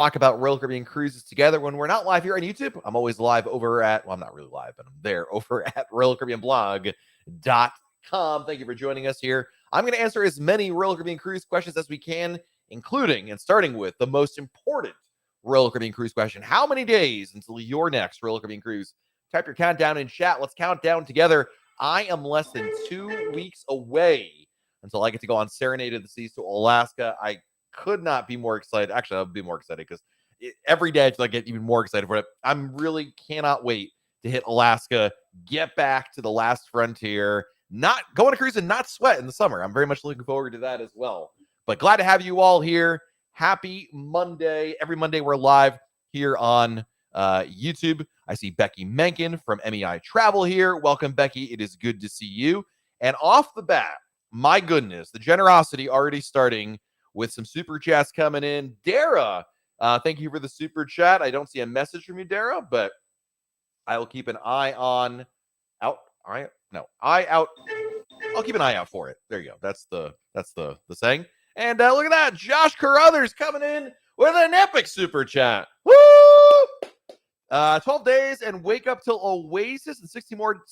talk about Royal Caribbean cruises together when we're not live here on YouTube. I'm always live over at, well, I'm not really live, but I'm there over at RoyalCaribbeanBlog.com. Thank you for joining us here. I'm going to answer as many Royal Caribbean cruise questions as we can, including and starting with the most important Royal Caribbean cruise question. How many days until your next Royal Caribbean cruise? Type your countdown in chat. Let's count down together. I am less than 2 weeks away until I get to go on Serenade of the Seas to Alaska. I could not be more excited. Actually, I'll be more excited because every day I get even more excited for it. I'm really cannot wait to hit Alaska, get back to the last frontier, not go on a cruise and not sweat in the summer. I'm very much looking forward to that as well. But glad to have you all here. Happy Monday. Every Monday we're live here on YouTube. I see Becky Menken from MEI Travel here. Welcome, Becky. It is good to see you. And off the bat, my goodness, the generosity already starting with some super chats coming in. Dara, thank you for the super chat. I don't see a message from you, Dara, but I will keep an eye on out. Eye out. I'll keep an eye out for it. There you go. That's the saying. And look at that, Josh Carruthers coming in with an epic super chat. Woo! 12 days and wake up till Oasis and 62 more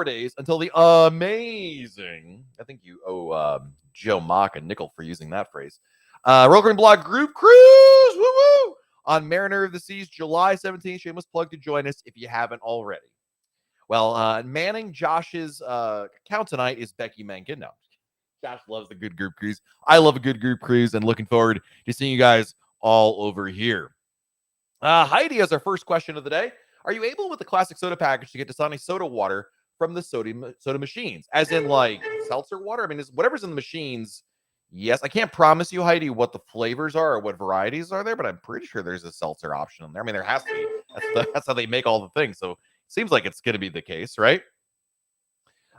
days until the amazing. I think you owe Joe Mock a nickel for using that phrase. Royal Caribbean Blog group cruise, woo woo, on Mariner of the Seas, July 17th. Shameless plug to join us if you haven't already. Well, manning Josh's account tonight is Becky Menken. No, Josh loves the good group cruise. I love a good group cruise and looking forward to seeing you guys all over here. Heidi has our first question of the day. Are you able with the classic soda package to get Dasani soda water from the soda machines? As in like seltzer water? I mean, whatever's in the machines. Yes, I can't promise you, Heidi, what the flavors are or what varieties are there, but I'm pretty sure there's a seltzer option in there. I mean, there has to be. That's how they make all the things. So it seems like it's going to be the case, right?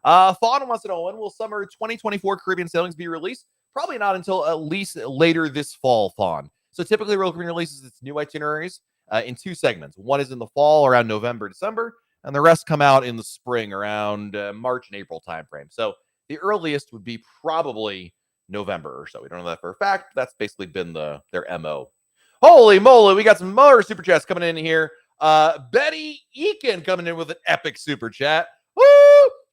Fawn wants to know, when will summer 2024 Caribbean sailings be released? Probably not until at least later this fall, Fawn. So typically, Royal Caribbean releases its new itineraries in two segments. One is in the fall around November, December, and the rest come out in the spring around March and April timeframe. So the earliest would be probably November or so. We don't know that for a fact. That's basically been their MO. Holy moly, we got some more super chats coming in here. Betty Eakin coming in with an epic super chat. Woo!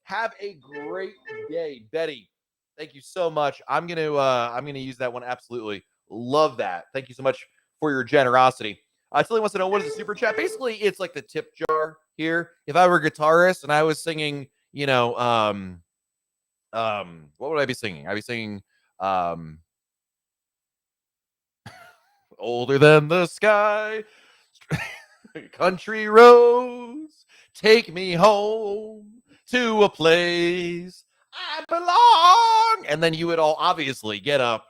Have a great day, Betty. Thank you so much. I'm gonna use that one absolutely. Love that. Thank you so much for your generosity. Tilly wants to know, what is a super chat? Basically, it's like the tip jar here. If I were a guitarist and I was singing, what would I be singing? I'd be singing older than the sky, country roads, take me home to a place I belong. And then you would all obviously get up,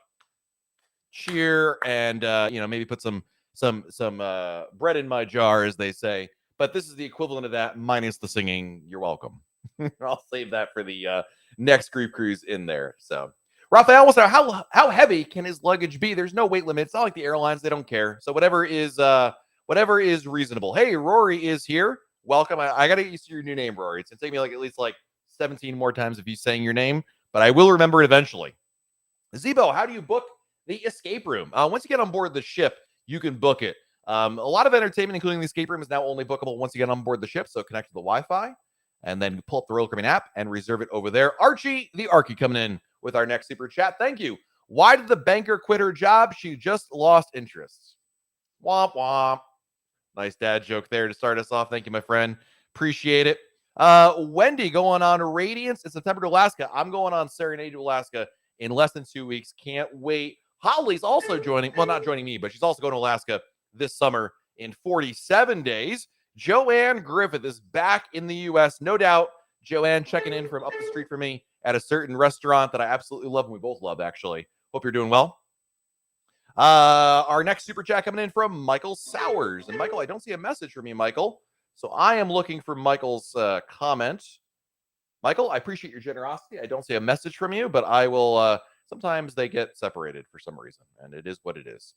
cheer, and maybe put some bread in my jar, as they say. But this is the equivalent of that minus the singing. You're welcome. I'll save that for the next group cruise in there. So Raphael wants to know, how heavy can his luggage be? There's no weight limit. It's not like the airlines. They don't care. So whatever is reasonable. Hey, Rory is here. Welcome. I got to get used to your new name, Rory. It's going to take me at least 17 more times if you saying your name, but I will remember it eventually. Zebo, how do you book the escape room? Once you get on board the ship, you can book it. A lot of entertainment, including the escape room, is now only bookable once you get on board the ship. So connect to the Wi-Fi and then pull up the Royal Caribbean app and reserve it over there. Archie, the Archie, coming in with our next super chat. Thank you. Why did the banker quit her job? She just lost interest. Womp womp. Nice dad joke there to start us off. Thank you, my friend. Appreciate it. Wendy going on Radiance in September to Alaska. I'm going on Serenade to Alaska in less than 2 weeks. Can't wait. Holly's also joining. Well, not joining me, but she's also going to Alaska this summer in 47 days. Joanne Griffith is back in the U.S. No doubt. Joanne checking in from up the street from me at a certain restaurant that I absolutely love and we both love, actually. Hope you're doing well. Our next super chat coming in from Michael Sowers. And Michael, I don't see a message from you, Michael. So I am looking for Michael's comment. Michael, I appreciate your generosity. I don't see a message from you, but I will. Sometimes they get separated for some reason, and it is what it is.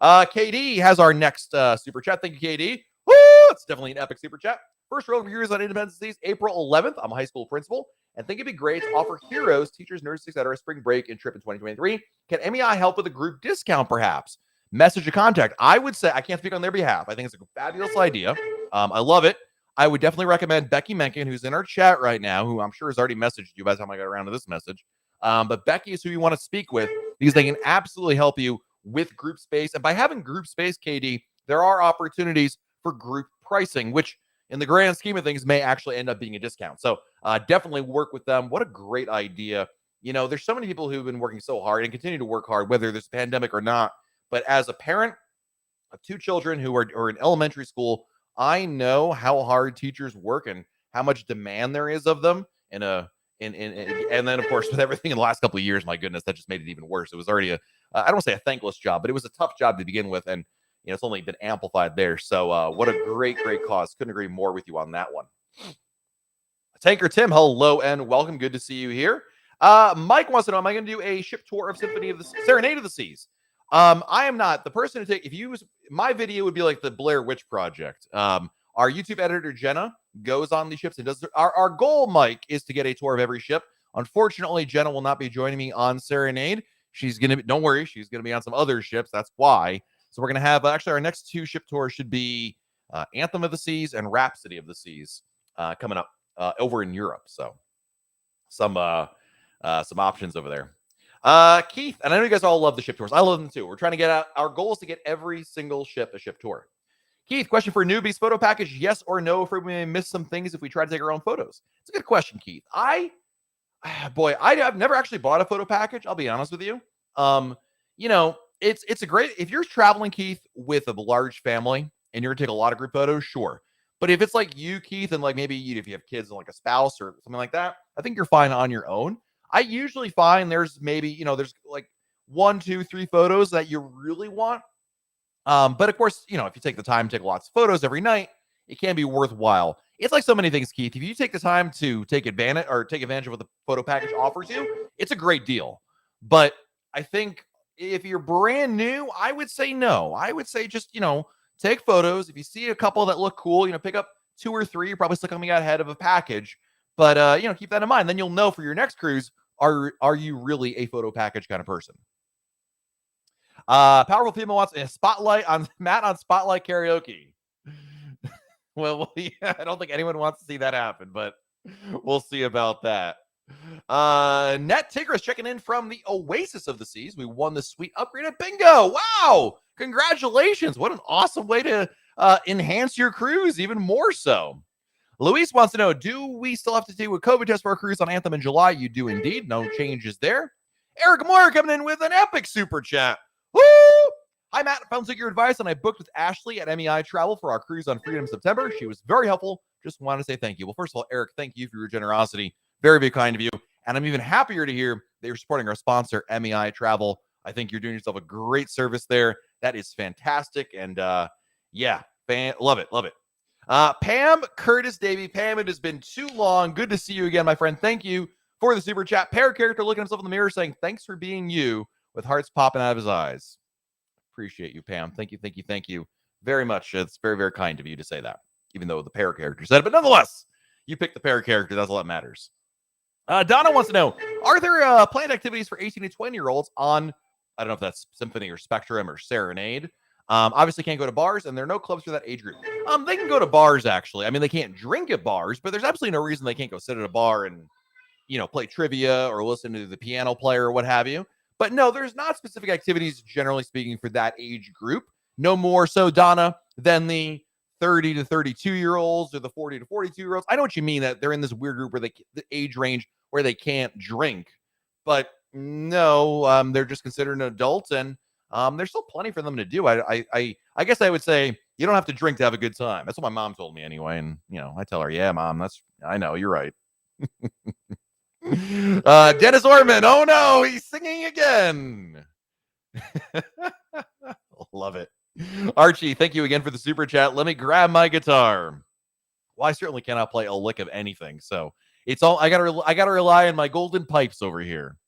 KD has our next super chat. Thank you, KD. Woo! It's definitely an epic super chat. First row of viewers on Independence Days, April 11th. I'm a high school principal and think it'd be great to offer heroes, teachers, nurses, etc. spring break and trip in 2023. Can MEI help with a group discount, perhaps? message a contact. I would say, I can't speak on their behalf. I think it's a fabulous idea. I love it. I would definitely recommend Becky Mencken, who's in our chat right now, who I'm sure has already messaged you by the time I got around to this message. But Becky is who you want to speak with because they can absolutely help you with group space. And by having group space, KD, there are opportunities for group pricing, which in the grand scheme of things may actually end up being a discount. So definitely work with them. What a great idea. You know, there's so many people who've been working so hard and continue to work hard, whether there's a pandemic or not. But as a parent of 2 children who are in elementary school, I know how hard teachers work and how much demand there is of them. And then of course with everything in the last couple of years, my goodness, that just made it even worse. It was already I don't want to say a thankless job, but it was a tough job to begin with, and you know it's only been amplified there. So what a great cause. Couldn't agree more with you on that one. Tanker Tim, hello and welcome. Good to see you here. Mike wants to know, am I going to do a ship tour of Serenade of the Seas? I am not. The person to take, if you use my video would be like the Blair Witch Project. Our YouTube editor, Jenna, goes on these ships and does our goal, Mike, is to get a tour of every ship. Unfortunately, Jenna will not be joining me on Serenade. She's going to be, don't worry, she's going to be on some other ships. That's why. So we're going to have, actually, our next 2 ship tours should be Anthem of the Seas and Rhapsody of the Seas coming up over in Europe. So some options over there. Keith, and I know you guys all love the ship tours. I love them too. We're trying to get out. Our goal is to get every single ship a ship tour. Keith, question for newbies: photo package, yes or no? If we may miss some things if we try to take our own photos. It's a good question, Keith. I've never actually bought a photo package. I'll be honest with you. You know, it's a great, if you're traveling, Keith, with a large family and you're gonna take a lot of group photos, sure. But if it's like you, Keith, and like maybe if you have kids and like a spouse or something like that, I think you're fine on your own. I usually find there's maybe, you know, there's like 1, 2, 3 photos that you really want. But of course, you know, if you take the time to take lots of photos every night, it can be worthwhile. It's like so many things, Keith. If you take the time to take advantage of what the photo package offers you, it's a great deal. But I think if you're brand new, I would say no. I would say just, you know, take photos. If you see a couple that look cool, you know, pick up 2 or 3. You're probably still coming out ahead of a package. But, you know, keep that in mind. Then you'll know for your next cruise, are you really a photo package kind of person? Powerful female wants a spotlight on Matt on Spotlight Karaoke. well, yeah, I don't think anyone wants to see that happen, but we'll see about that. Net Tigris checking in from the Oasis of the Seas. We won the sweet upgrade at bingo. Wow. Congratulations. What an awesome way to enhance your cruise even more so. Luis wants to know, do we still have to do a COVID test for our cruise on Anthem in July? You do indeed. No changes there. Eric Moore coming in with an epic super chat. Woo! Hi, Matt. Found your advice, and I booked with Ashley at MEI Travel for our cruise on Freedom September. She was very helpful. Just wanted to say thank you. Well, first of all, Eric, thank you for your generosity. Very, very kind of you. And I'm even happier to hear that you're supporting our sponsor, MEI Travel. I think you're doing yourself a great service there. That is fantastic. And yeah, love it. Love it. Pam Curtis Davey. Pam, it has been too long. Good to see you again, my friend. Thank you for the super chat. Pair character looking at himself in the mirror saying, thanks for being you, with hearts popping out of his eyes. Appreciate you, Pam. Thank you very much. It's very, very kind of you to say that, even though the pair character said it. But nonetheless, you picked the pair character. That's all that matters. Donna wants to know, are there planned activities for 18 to 20-year-olds on, I don't know if that's Symphony or Spectrum or Serenade? Obviously can't go to bars, and there are no clubs for that age group. They can go to bars, actually. I mean, they can't drink at bars, but there's absolutely no reason they can't go sit at a bar and, you know, play trivia or listen to the piano player or what have you. But no, there's not specific activities, generally speaking, for that age group. No more so, Donna, than the 30 to 32-year-olds or the 40 to 42-year-olds. I know what you mean, that they're in this weird group where the age range where they can't drink. But no, they're just considered an adult, and there's still plenty for them to do. I guess I would say you don't have to drink to have a good time. That's what my mom told me anyway. And, you know, I tell her, yeah, Mom, I know, you're right. Dennis Orman. Oh no, he's singing again. Love it. Archie, thank you again for the super chat. Let me grab my guitar. Well, I certainly cannot play a lick of anything, so it's all I gotta rely on my golden pipes over here.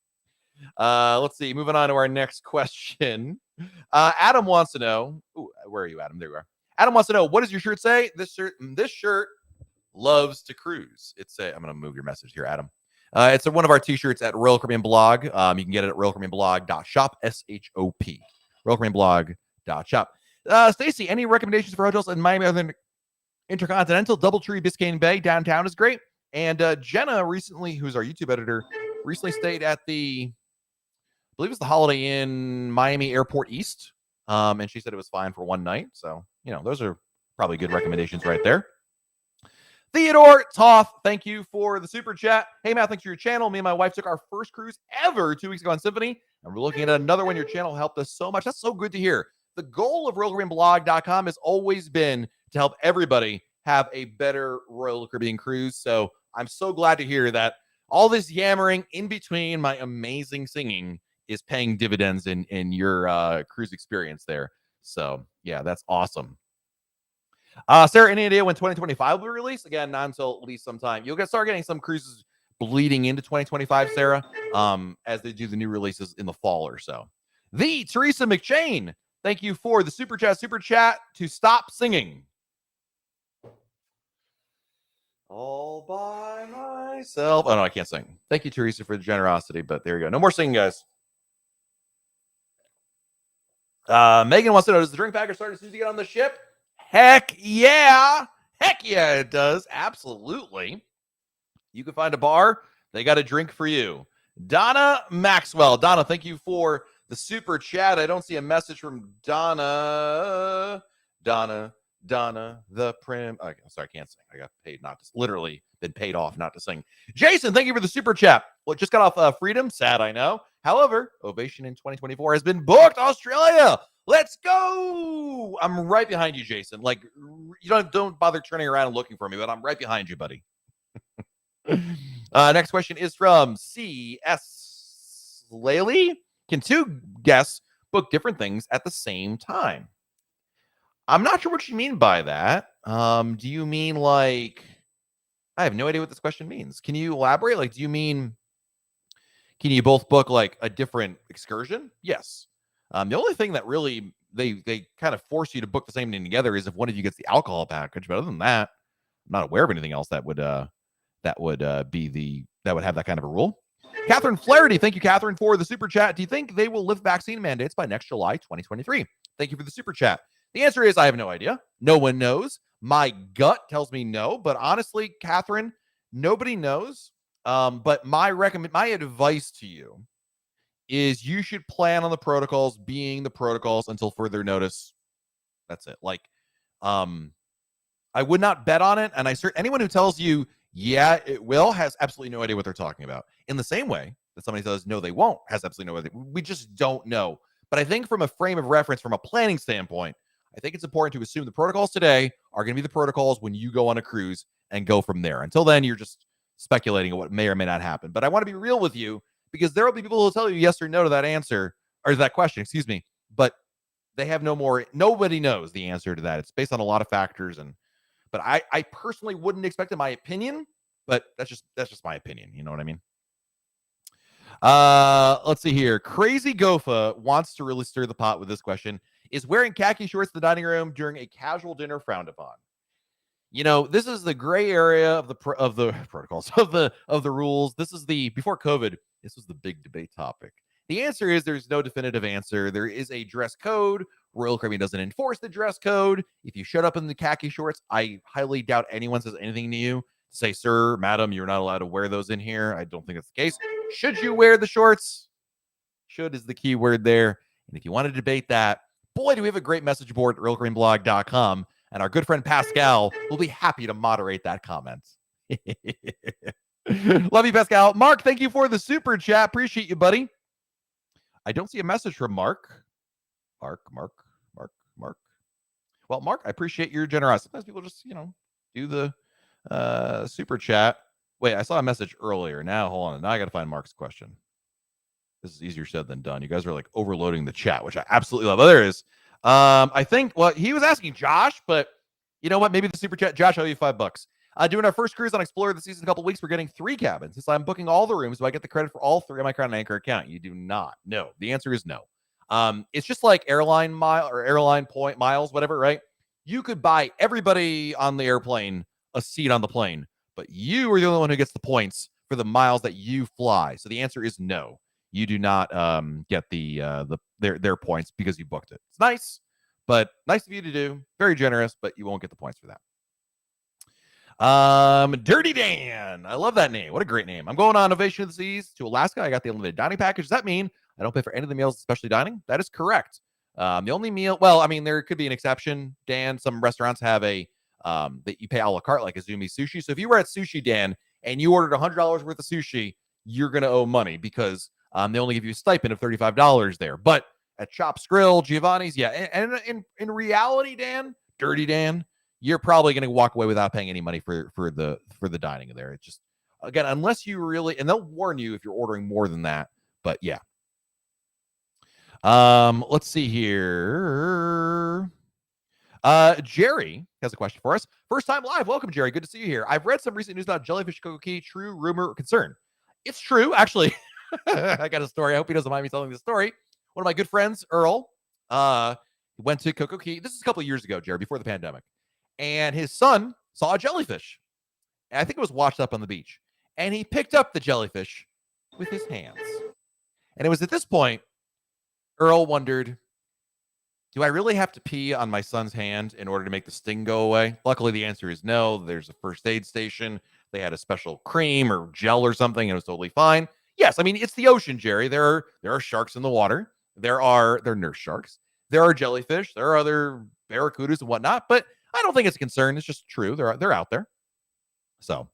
Let's see. Moving on to our next question. Adam wants to know. Ooh, where are you, Adam? There you are. Adam wants to know, what does your shirt say? This shirt loves to cruise. I'm gonna move your message here, Adam. It's one of our t-shirts at Royal Caribbean Blog. You can get it at royalcaribbeanblog.shop, SHOP. Royal Caribbean Blog Shop. Stacy, any recommendations for hotels in Miami other than Intercontinental? Doubletree, Biscayne Bay, downtown is great. And Jenna recently, who's our YouTube editor, recently stayed at the, I believe it's the Holiday Inn Miami Airport East. And she said it was fine for one night. So, those are probably good recommendations right there. Theodore Toth, thank you for the super chat. Hey, Matt, thanks for your channel. Me and my wife took our first cruise ever 2 weeks ago on Symphony, and we're looking at another one. Your channel helped us so much. That's so good to hear. The goal of RoyalCaribbeanBlog.com has always been to help everybody have a better Royal Caribbean cruise. So I'm so glad to hear that all this yammering in between my amazing singing is paying dividends in your cruise experience there. So, yeah, that's awesome. Sarah, any idea when 2025 will be released? Again, not until at least sometime. You'll start getting some cruises bleeding into 2025, Sarah, as they do the new releases in the fall or so. The Teresa McShane, thank you for the super chat to stop singing. All by myself. Oh, no, I can't sing. Thank you, Teresa, for the generosity, but there you go. No more singing, guys. Megan wants to know, does the drink package start as soon as you get on the ship? Heck yeah. Heck yeah, it does. Absolutely. You can find a bar. They got a drink for you. Donna Maxwell. Donna, thank you for the super chat. I don't see a message from Donna. Donna, the prim. Oh, sorry, I can't sing. I got paid not to, literally been paid off not to sing. Jason, thank you for the super chat. Well, it just got off Freedom. Sad, I know. However, Ovation in 2024 has been booked. Australia. Let's go. I'm right behind you, Jason. Like, you don't bother turning around and looking for me, but I'm right behind you, buddy. Next question is from C.S. Laley. Can two guests book different things at the same time? I'm not sure what you mean by that. Do you mean like, I have no idea what this question means. Can you elaborate? Like, do you mean, can you both book like a different excursion? Yes. The only thing that really they kind of force you to book the same thing together is if one of you gets the alcohol package. But other than that, I'm not aware of anything else that would have that kind of a rule. Catherine Flaherty, thank you, Catherine, for the super chat. Do you think they will lift vaccine mandates by next July 2023? Thank you for the super chat. The answer is I have no idea. No one knows. My gut tells me no, but honestly, Catherine, nobody knows. But my advice to you is you should plan on the protocols being the protocols until further notice. That's it. Like, I would not bet on it. And anyone who tells you, yeah, it will, has absolutely no idea what they're talking about. In the same way that somebody says, no, they won't, has absolutely no idea. We just don't know. But I think from a frame of reference, from a planning standpoint, I think it's important to assume the protocols today are going to be the protocols when you go on a cruise and go from there. Until then, you're just speculating on what may or may not happen. But I want to be real with you because there will be people who will tell you yes or no to that answer, or that question, excuse me. But they have nobody knows the answer to that. It's based on a lot of factors. But I personally wouldn't expect it, my opinion, but that's just my opinion. You know what I mean? Let's see here. Crazy Gofa wants to really stir the pot with this question. Is wearing khaki shorts in the dining room during a casual dinner frowned upon? This is the gray area of the protocols of the rules. This is before COVID, this was the big debate topic. The answer is there's no definitive answer. There is a dress code. Royal Caribbean doesn't enforce the dress code. If you showed up in the khaki shorts, I highly doubt anyone says anything to you. Say, sir, madam, you're not allowed to wear those in here. I don't think that's the case. Should you wear the shorts? Should is the key word there. And if you want to debate that, boy, do we have a great message board at RoyalCaribbeanBlog.com. And our good friend Pascal will be happy to moderate that comment. Love you, Pascal. Mark, thank you for the super chat. Appreciate you, buddy. I don't see a message from Mark. Mark. Well, Mark, I appreciate your generosity. Sometimes people just, do the super chat. Wait, I saw a message earlier. Now, hold on. Now I got to find Mark's question. This is easier said than done. You guys are like overloading the chat, which I absolutely love. Oh, there it is. I think, well, he was asking Josh, but you know what? Maybe the super chat. Josh, I owe you $5. Doing our first cruise on Explorer this season in a couple of weeks. We're getting 3 cabins. Since I'm booking all the rooms, do I get the credit for all 3 on my Crown and Anchor account? You do not. No. The answer is no. It's just like airline mile or airline point miles, whatever, right? You could buy everybody on the airplane a seat on the plane, but you are the only one who gets the points for the miles that you fly. So the answer is no. You do not get their points because you booked it. It's nice, But nice of you to do. Very generous, but you won't get the points for that. Dirty Dan. I love that name. What a great name. I'm going on Ovation of the Seas to Alaska. I got the unlimited dining package. Does that mean I don't pay for any of the meals, especially dining? That is correct. The only meal, well, I mean, there could be an exception, Dan. Some restaurants have a that you pay a la carte, like Azumi Sushi. So if you were at Sushi Dan and you ordered $100 worth of sushi, you're going to owe money because they only give you a stipend of $35 there. But at Chops Grill, Giovanni's, yeah. And in reality, Dan, Dirty Dan, you're probably going to walk away without paying any money for the dining there. It's just, again, unless you really, and they'll warn you if you're ordering more than that. But yeah. Let's see here. Jerry has a question for us. First time live. Welcome, Jerry. Good to see you here. I've read some recent news about jellyfish Coco Key. True, rumor, or concern? It's true, actually. I got a story. I hope he doesn't mind me telling the story. One of my good friends, Earl, went to Coco Key. This is a couple of years ago, Jerry, before the pandemic. And his son saw a jellyfish. And I think it was washed up on the beach. And he picked up the jellyfish with his hands. And it was at this point, Earl wondered, do I really have to pee on my son's hand in order to make the sting go away? Luckily, the answer is no. There's a first aid station. They had a special cream or gel or something, and it was totally fine. Yes, I mean, it's the ocean, Jerry. There are sharks in the water. They're nurse sharks. There are jellyfish. There are other barracudas and whatnot, but I don't think it's a concern. It's just true. They're out there. So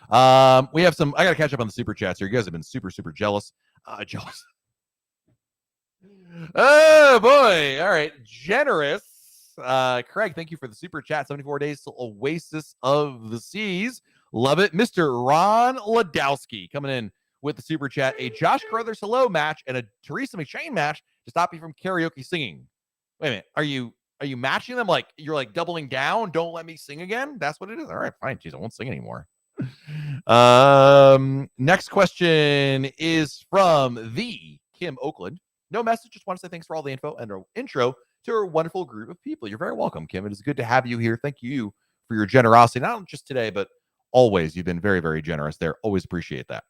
we have some, I got to catch up on the super chats here. You guys have been super, super jealous. Jealous. Oh boy. All right. Generous. Craig, thank you for the super chat. 74 days till Oasis of the Seas. Love it. Mr. Ron Ladowski coming in with the super chat. A Josh Carruthers hello match and a Teresa McShane match to stop you from karaoke singing. Wait a minute. Are you matching them? Like you're like doubling down? Don't let me sing again? That's what it is. All right, fine. Jeez, I won't sing anymore. Next question is from the Kim Oakland. No message. Just want to say thanks for all the info and our intro to our wonderful group of people. You're very welcome, Kim. It is good to have you here. Thank you for your generosity, not just today, but always. You've been very, very generous there. Always appreciate that.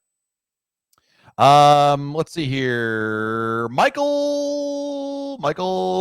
Let's see here. Michael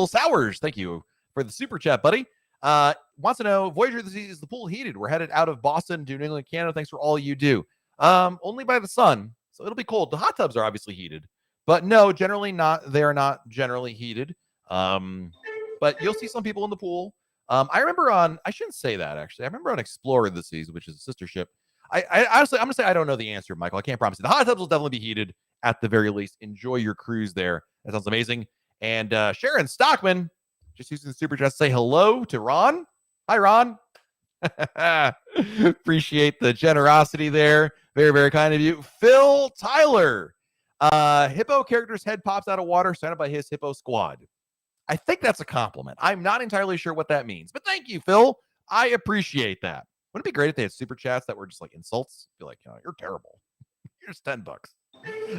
Sowers. Thank you for the super chat, buddy. Wants to know, Voyager of the Sea, is the pool heated? We're headed out of Boston to New England, Canada. Thanks for all you do. Only by the sun, so it'll be cold. The hot tubs are obviously heated, but no, generally not. They're not generally heated. But you'll see some people in the pool. I remember I shouldn't say that actually. I remember on Explorer of the Seas, which is a sister ship. I honestly, I'm gonna say I don't know the answer, Michael. I can't promise you. The hot tubs will definitely be heated at the very least. Enjoy your cruise there. That sounds amazing. And Sharon Stockman, just using the super chat to say hello to Ron. Hi, Ron. Appreciate the generosity there. Very, very kind of you. Phil Tyler. Hippo character's head pops out of water, surrounded by his hippo squad. I think that's a compliment. I'm not entirely sure what that means, but thank you, Phil. I appreciate that. Wouldn't it be great if they had super chats that were just like insults? Be like, you're terrible. Here's $10.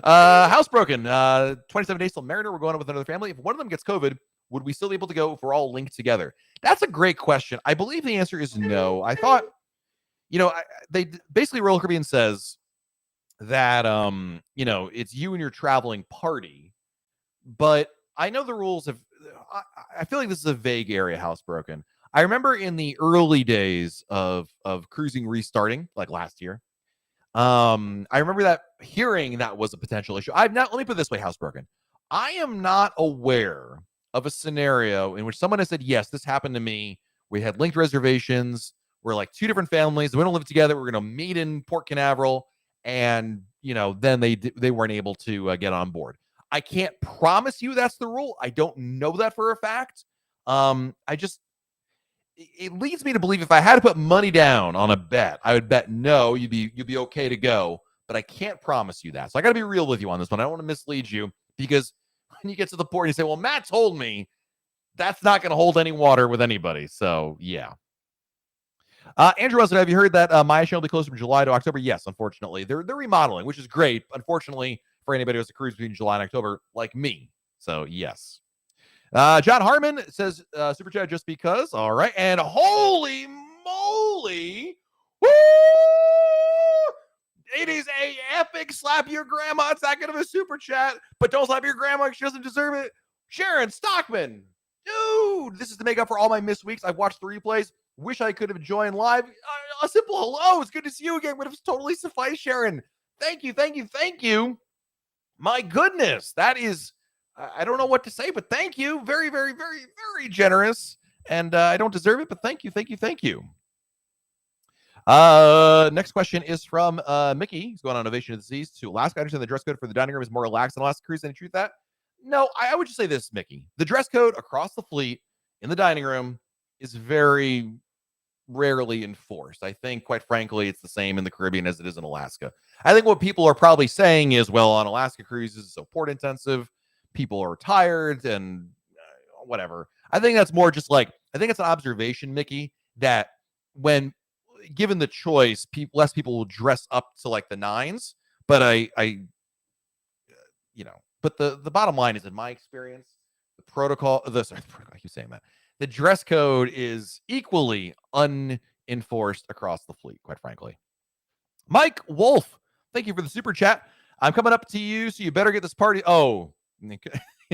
Housebroken. 27 days till Mariner. We're going up with another family. If one of them gets COVID, would we still be able to go if we're all linked together? That's a great question. I believe the answer is no. I thought, they basically Royal Caribbean says that, it's you and your traveling party, but I know the rules of, I feel like this is a vague area, Housebroken. I remember in the early days of cruising restarting, like last year, I remember that hearing that was a potential issue. Let me put it this way, Housebroken. I am not aware of a scenario in which someone has said, yes, this happened to me. We had linked reservations. We're like two different families. We don't live together. We're going to meet in Port Canaveral. And, then they weren't able to get on board. I can't promise you that's the rule. I don't know that for a fact. It leads me to believe if I had to put money down on a bet, I would bet no, you'd be okay to go. But I can't promise you that. So I got to be real with you on this one. I don't want to mislead you, because when you get to the port, you say, well, Matt told me, that's not going to hold any water with anybody. So, yeah. Andrew wants to know, have you heard that Maya Show will be closed from July to October? Yes, unfortunately. They're remodeling, which is great. Unfortunately, for anybody who has a cruise between July and October, like me. So, yes. John Harmon says, super chat just because. All right. And holy moly. Woo! It is a epic slap your grandma. It's that good of a super chat, but don't slap your grandma. She doesn't deserve it. Sharon Stockman. Dude, this is to make up for all my missed weeks. I've watched the replays. Wish I could have joined live. A simple hello. It's good to see you again. Would have totally sufficed, Sharon. Thank you, thank you, thank you. My goodness, that is, I don't know what to say, but thank you. Very, very, very, very generous. And I don't deserve it, but thank you, thank you, thank you. Next question is from Mickey. He's going on Ovation of the Seas to Alaska. I understand the dress code for the dining room is more relaxed than Alaska Cruise. Any truth that? No, I would just say this, Mickey. The dress code across the fleet in the dining room is very rarely enforced. I think, quite frankly, it's the same in the Caribbean as it is in Alaska. I think what people are probably saying is, well, on Alaska cruises, it's so port intensive, people are tired and whatever. I think that's more just like, I think it's an observation, Mickey, that when given the choice, less people will dress up to like the nines. But but the bottom line is, in my experience, the protocol, I keep saying that. The dress code is equally unenforced across the fleet, quite frankly. Mike Wolf, thank you for the super chat. I'm coming up to you, so you better get this party. Oh,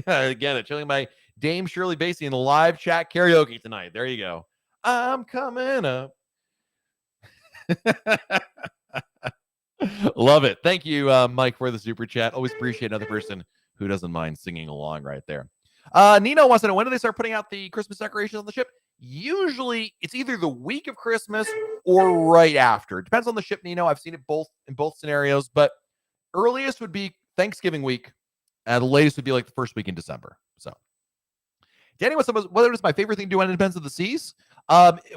again, chilling my Dame Shirley Bassey in the live chat karaoke tonight. There you go. I'm coming up. Love it. Thank you, Mike, for the super chat. Always appreciate another person who doesn't mind singing along right there. Nino wants to know, when do they start putting out the Christmas decorations on the ship? Usually it's either the week of Christmas or right after. It depends on the ship, Nino. I've seen it in both scenarios, but earliest would be Thanksgiving week, and the latest would be like the first week in December. So Danny wants to know whether it's my favorite thing to do on Independence of the Seas.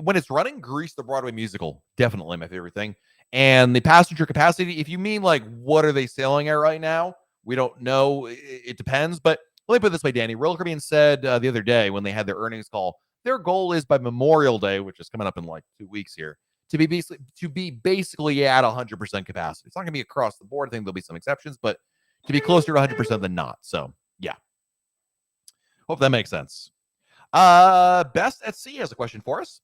When it's running, Grease the Broadway musical, definitely my favorite thing. And the passenger capacity, if you mean like what are they sailing at right now, we don't know. It depends. But let me put it this way, Danny. Royal Caribbean said the other day when they had their earnings call, their goal is by Memorial Day, which is coming up in like 2 weeks here, to be basically at 100% capacity. It's not going to be across the board. I think there'll be some exceptions, but to be closer to 100% than not. So yeah, hope that makes sense. Best at Sea has a question for us.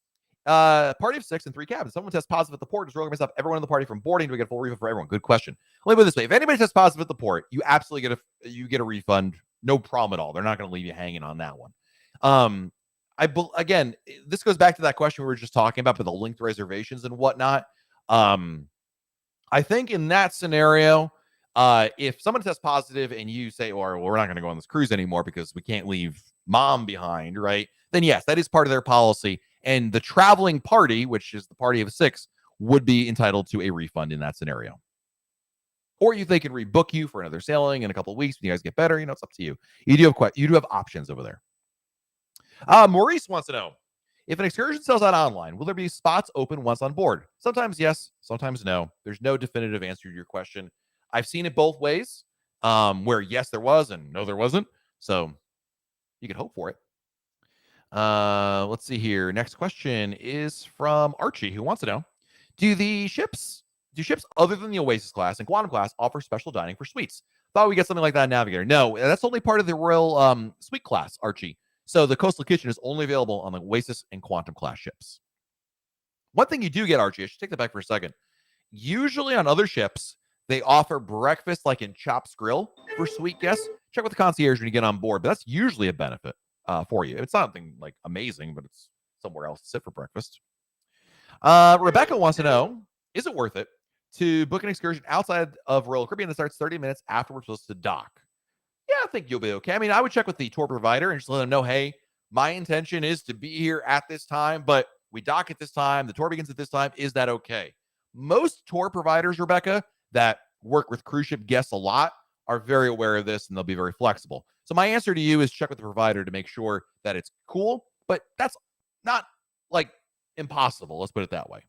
Party of 6 and 3 cabins. Someone tests positive at the port. Does Royal Caribbean stop everyone in the party from boarding? Do we get a full refund for everyone? Good question. Let me put it this way: if anybody tests positive at the port, you absolutely get a refund. No problem at all. They're not going to leave you hanging on that one. Again, this goes back to that question we were just talking about, with the linked reservations and whatnot. I think in that scenario, if someone tests positive and you say, well, we're not going to go on this cruise anymore because we can't leave mom behind, right? Then yes, that is part of their policy. And the traveling party, which is the party of 6, would be entitled to a refund in that scenario. Or they can rebook you for another sailing in a couple of weeks when you guys get better. It's up to you. You do have options over there. Maurice wants to know, if an excursion sells out online, will there be spots open once on board? Sometimes yes, sometimes no. There's no definitive answer to your question. I've seen it both ways, where yes, there was, and no, there wasn't. So you can hope for it. Let's see here. Next question is from Archie, who wants to know, do ships other than the Oasis class and Quantum class offer special dining for suites? Thought we get something like that in Navigator. No, that's only part of the Royal Suite class, Archie. So the Coastal Kitchen is only available on the Oasis and Quantum class ships. One thing you do get, Archie, I should take that back for a second. Usually on other ships, they offer breakfast like in Chops Grill for suite guests. Check with the concierge when you get on board, but that's usually a benefit for you. It's not something like amazing, but it's somewhere else to sit for breakfast. Rebecca wants to know, is it worth it to book an excursion outside of Royal Caribbean that starts 30 minutes after we're supposed to dock? Yeah, I think you'll be okay. I mean, I would check with the tour provider and just let them know, hey, my intention is to be here at this time, but we dock at this time. The tour begins at this time. Is that okay? Most tour providers, Rebecca, that work with cruise ship guests a lot are very aware of this, and they'll be very flexible. So my answer to you is check with the provider to make sure that it's cool, but that's not like impossible. Let's put it that way.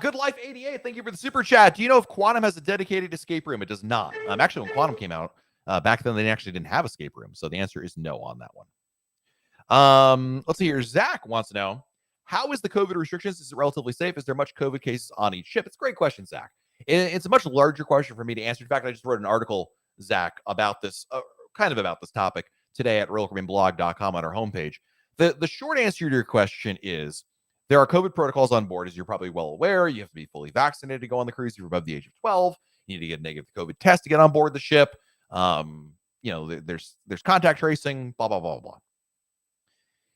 Good Life 88, thank you for the super chat. Do you know if Quantum has a dedicated escape room? It does not. Actually, when Quantum came out, back then they actually didn't have escape room. So the answer is no on that one. Let's see here. Zach wants to know, how is the COVID restrictions? Is it relatively safe? Is there much COVID cases on each ship? It's a great question, Zach. It's a much larger question for me to answer. In fact, I just wrote an article, Zach, about this, kind of about this topic today at RoyalCaribbeanBlog.com on our homepage. The short answer to your question is, there are COVID protocols on board, as you're probably well aware. You have to be fully vaccinated to go on the cruise if you're above the age of 12. You need to get a negative COVID test to get on board the ship. There's contact tracing, blah, blah, blah, blah.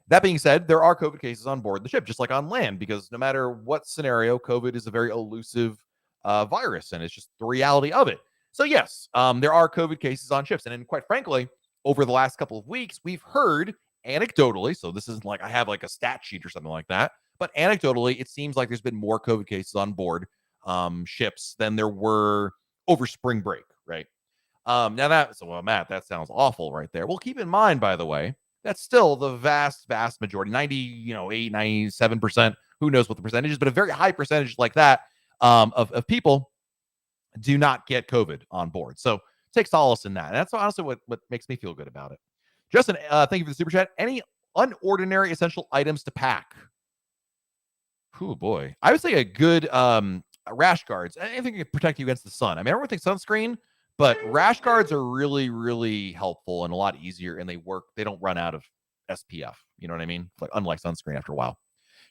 That being said, there are COVID cases on board the ship, just like on land, because no matter what scenario, COVID is a very elusive virus, and it's just the reality of it. So yes, there are COVID cases on ships, and then quite frankly, over the last couple of weeks, we've heard anecdotally. So this isn't like I have like a stat sheet or something like that, but anecdotally, it seems like there's been more COVID cases on board ships than there were over spring break, right? Now Matt, that sounds awful right there. Well, keep in mind, by the way, that's still the vast majority, 97%, who knows what the percentage is, but a very high percentage like that of people do not get COVID on board. So take solace in that. And that's honestly what makes me feel good about it. Justin, thank you for the super chat. Any unordinary essential items to pack? Oh boy. I would say a good rash guards. Anything to protect you against the sun. I mean, everyone thinks sunscreen, but rash guards are really, really helpful and a lot easier, and they work. They don't run out of SPF. You know what I mean? Like unlike sunscreen after a while.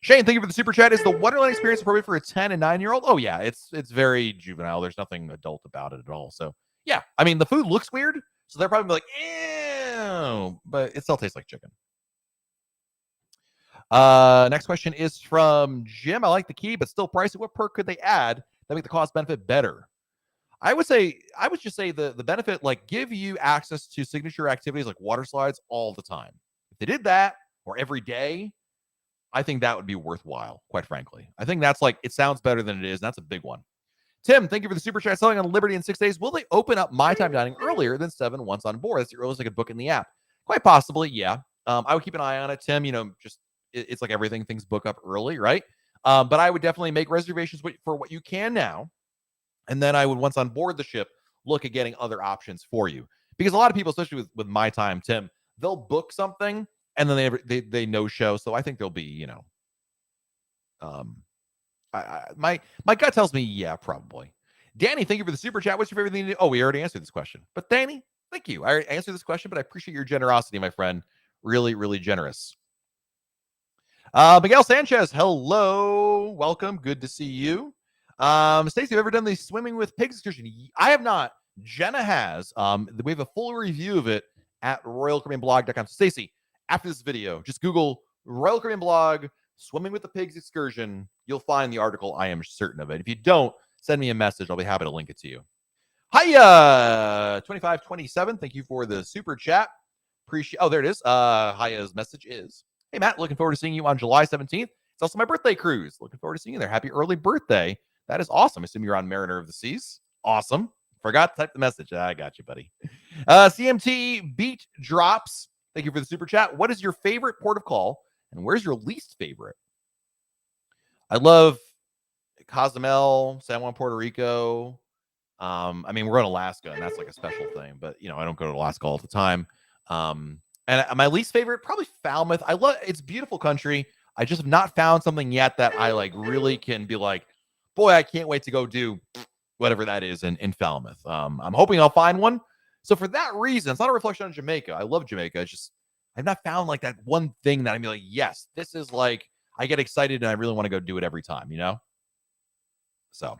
Shane, thank you for the super chat. Is the Wonderland experience appropriate for a 10 and 9-year-old? Oh yeah, it's very juvenile. There's nothing adult about it at all. So yeah, I mean the food looks weird, so they're probably like, ew, but it still tastes like chicken. Next question is from Jim. I like the key, but still pricey. What perk could they add that make the cost benefit better? I would just say the benefit, like give you access to signature activities like water slides all the time. If they did that or every day, I think that would be worthwhile, quite frankly. I think that's like, it sounds better than it is. And that's a big one. Tim, thank you for the super chat. Selling on Liberty in 6 days. Will they open up My Time Dining earlier than 7 once on board? That's the earliest I could book in the app. Quite possibly, yeah. I would keep an eye on it, Tim. Just it's like everything, things book up early, right? But I would definitely make reservations for what you can now. And then I would, once on board the ship, look at getting other options for you. Because a lot of people, especially with My Time, Tim, they'll book something and then they no show. So I think they'll be, my gut tells me, yeah, probably. Danny, thank you for the super chat. What's your favorite thing to do? Oh, we already answered this question. But Danny, thank you. I answered this question, but I appreciate your generosity, my friend. Really, really generous. Miguel Sanchez, hello. Welcome. Good to see you. Stacey, have you ever done the swimming with pigs excursion? I have not. Jenna has. We have a full review of it at royalcaribbeanblog.com. So Stacey, after this video, just Google Royal Caribbean Blog swimming with the pigs excursion. You'll find the article. I am certain of it. If you don't, send me a message. I'll be happy to link it to you. Hiya 2527. Thank you for the super chat. Appreciate. Oh, there it is. Hiya's message is, hey Matt, looking forward to seeing you on July 17th. It's also my birthday cruise. Looking forward to seeing you there. Happy early birthday. That is awesome. I assume you're on Mariner of the Seas. Awesome. Forgot to type the message. I got you, buddy. CMT Beat Drops. Thank you for the super chat. What is your favorite port of call, and where's your least favorite? I love Cozumel, San Juan, Puerto Rico. I mean, we're in Alaska, and that's like a special thing. But I don't go to Alaska all the time. And my least favorite, probably Falmouth. I love it's beautiful country. I just have not found something yet that I like really can be like, boy, I can't wait to go do whatever that is in Falmouth. I'm hoping I'll find one. So for that reason, it's not a reflection on Jamaica. I love Jamaica. It's just I've not found like that one thing that I'm like, yes, this is like I get excited and I really want to go do it every time, So,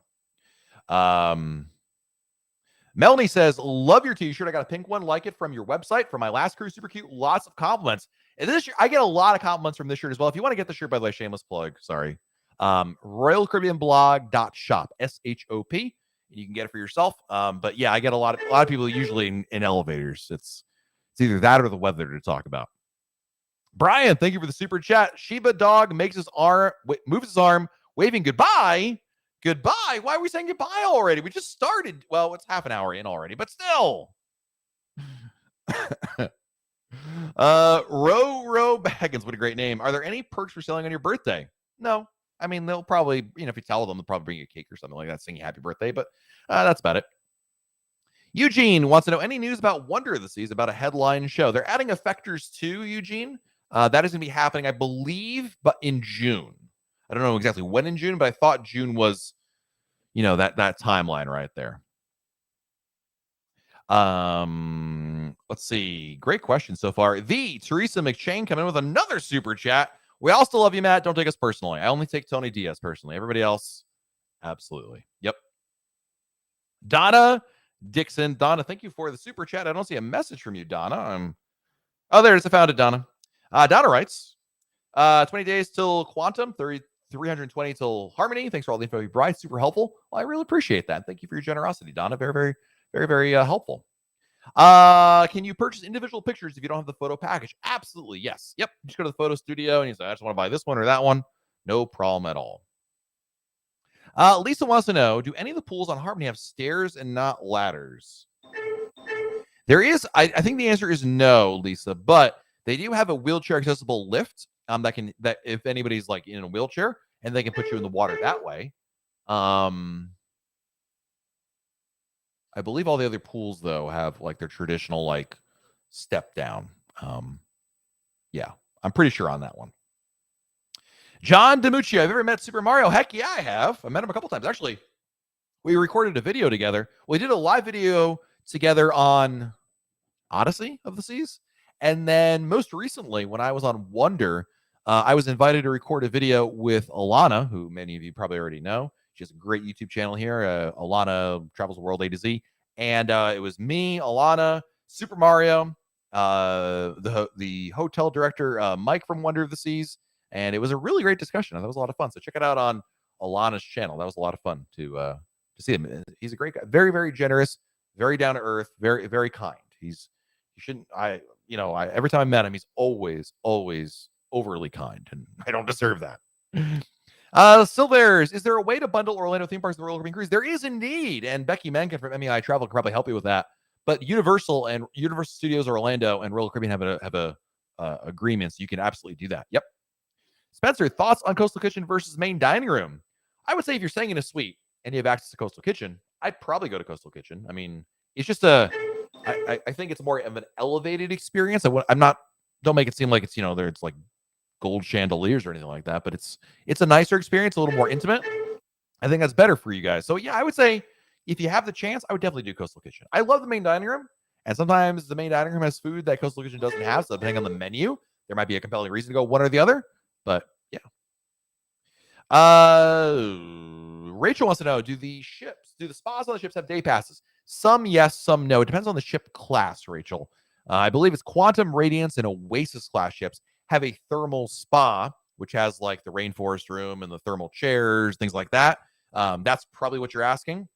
Melanie says, love your t-shirt. I got a pink one like it from your website for my last cruise. Super cute. Lots of compliments. And this shirt, I get a lot of compliments from this shirt as well. If you want to get the shirt, by the way, shameless plug, sorry. RoyalCaribbeanBlog.shop, SHOP. You can get it for yourself. But yeah, I get a lot of people usually in elevators. It's either that or the weather to talk about. Brian, thank you for the super chat. Shiba Dog moves his arm, waving goodbye. Goodbye. Why are we saying goodbye already? We just started. Well, it's half an hour in already, but still. Row Baggins, what a great name. Are there any perks for selling on your birthday? No. I mean, they'll probably, if you tell them, they'll probably bring you a cake or something like that, sing you happy birthday, but that's about it. Eugene wants to know any news about Wonder of the Seas, about a headline show. They're adding effectors too, Eugene. That is going to be happening, I believe, but in June. I don't know exactly when in June, but I thought June was, that timeline right there. Let's see. Great question so far. The Teresa McChain coming in with another super chat. We all still love you, Matt. Don't take us personally. I only take Tony Diaz personally. Everybody else, absolutely. Yep. Donna Dixon. Donna, thank you for the super chat. I don't see a message from you, Donna. Oh, there it is. I found it, Donna. Donna writes, 20 days till Quantum, 320 till Harmony. Thanks for all the info, Bryce. Super helpful. Well, I really appreciate that. Thank you for your generosity, Donna. Very, very, very, very helpful. Can you purchase individual pictures if you don't have the photo package? Absolutely, yes. Yep. Just go to the photo studio and you say, I just want to buy this one or that one. No problem at all. Lisa wants to know, do any of the pools on Harmony have stairs and not ladders? There is, I think the answer is no, Lisa, but they do have a wheelchair accessible lift that if anybody's like in a wheelchair and they can put you in the water that way. I believe all the other pools though have like their traditional like step down. Yeah, I'm pretty sure on that one. John DiMuccio, have you ever met Super Mario? Heck yeah, I have. I met him a couple times. Actually, we recorded a video together. We did a live video together on Odyssey of the Seas. And then most recently, when I was on Wonder, I was invited to record a video with Alana, who many of you probably already know. She has a great YouTube channel here. Alana Travels the World A to Z. And it was me, Alana, Super Mario, the hotel director, Mike from Wonder of the Seas. And it was a really great discussion. That was a lot of fun. So check it out on Alana's channel. That was a lot of fun to see him. He's a great guy. Very, very generous, very down to earth, very, very kind. Every time I met him, he's always overly kind, and I don't deserve that. Silvers, is there a way to bundle Orlando theme parks with the Royal Caribbean Cruise? There is indeed, and Becky Menken from MEI Travel can probably help you with that. But Universal Studios Orlando and Royal Caribbean have a agreement, so you can absolutely do that. Yep. Spencer, thoughts on Coastal Kitchen versus main dining room? I would say if you're staying in a suite and you have access to Coastal Kitchen, I'd probably go to Coastal Kitchen. I mean, it's just I think it's more of an elevated experience. Don't make it seem like it's, there's like gold chandeliers or anything like that, but it's a nicer experience, a little more intimate. I think that's better for you guys. So yeah, I would say if you have the chance, I would definitely do Coastal Kitchen. I love the main dining room, and sometimes the main dining room has food that Coastal Kitchen doesn't have. So depending on the menu, there might be a compelling reason to go one or the other. But yeah. Rachel wants to know, do the spas on the ships have day passes? Some yes, some no. It depends on the ship class, Rachel. I believe it's Quantum, Radiance, and Oasis class ships have a thermal spa, which has like the rainforest room and the thermal chairs, things like that. That's probably what you're asking.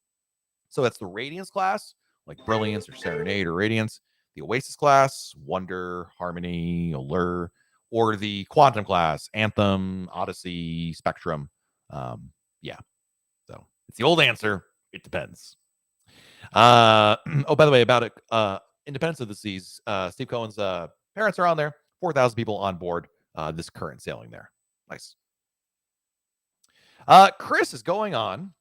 So that's the Radiance class, like Brilliance or Serenade or Radiance. The Oasis class, Wonder, Harmony, Allure, or the Quantum class, Anthem, Odyssey, Spectrum. Yeah. So it's the old answer. It depends. By the way, about it, Independence of the Seas, Steve Cohen's parents are on there. 4,000 people on board this current sailing there. Nice. Chris is going on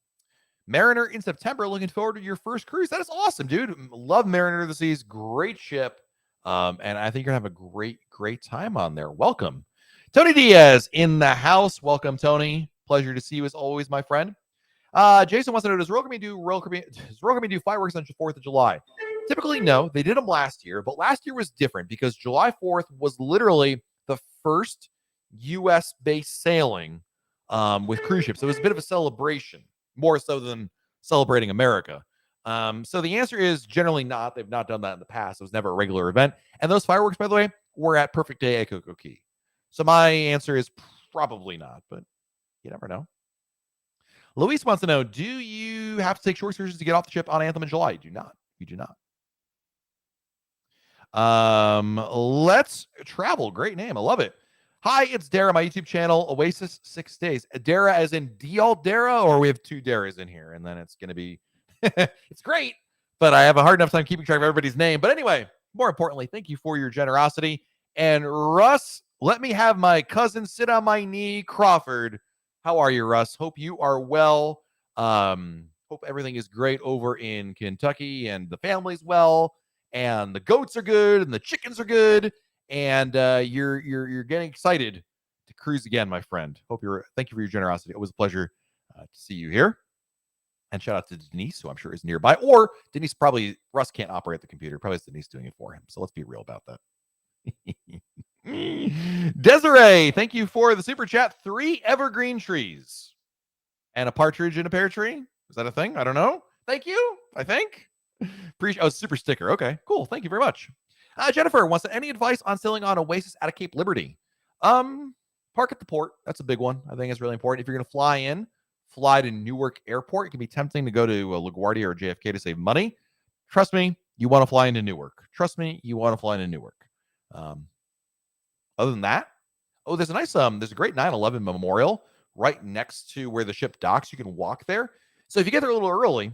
Mariner in September. Looking forward to your first cruise. That is awesome, dude. Love Mariner of the Seas. Great ship. And I think you're going to have a great time on there. Welcome. Tony Diaz in the house. Welcome, Tony. Pleasure to see you as always, my friend. Jason wants to know, does Royal Caribbean do fireworks on 4th of July? Typically, no. They did them last year, but last year was different because July 4th was literally the first U.S.-based sailing with cruise ships. It was a bit of a celebration, more so than celebrating America. So the answer is generally not. They've not done that in the past. It was never a regular event. And those fireworks, by the way, were at Perfect Day at Coco Key. So my answer is probably not, but you never know. Luis wants to know, do you have to take short excursions to get off the ship on Anthem in July? You do not. You do not. Let's travel. Great name. I love it. Hi, it's Dara, my YouTube channel, Oasis 6 Days. Dara as in Dara, or we have two Daras in here, and then it's going to be, it's great, but I have a hard enough time keeping track of everybody's name. But anyway, more importantly, thank you for your generosity. And Russ, let me have my cousin sit on my knee, Crawford. How are you, Russ? Hope you are well. Hope everything is great over in Kentucky and the family's well, and the goats are good and the chickens are good, and you're getting excited to cruise again, my friend. Thank you for your generosity. It was a pleasure to see you here. And shout out to Denise, who I'm sure is nearby. Or Denise, probably Russ can't operate the computer. Probably it's Denise doing it for him. So let's be real about that. Desiree, thank you for the super chat. 3 evergreen trees and a partridge in a pear tree. Is that a thing? I don't know. Thank you. I think. Super sticker. Okay, cool. Thank you very much. Jennifer wants any advice on sailing on Oasis out of Cape Liberty? park at the port. That's a big one. I think it's really important. If you're going to fly in, fly to Newark Airport. It can be tempting to go to LaGuardia or JFK to save money. Trust me, you want to fly into Newark. Trust me, you want to fly into Newark. Other than that, there's a great 9/11 memorial right next to where the ship docks. You can walk there. So if you get there a little early,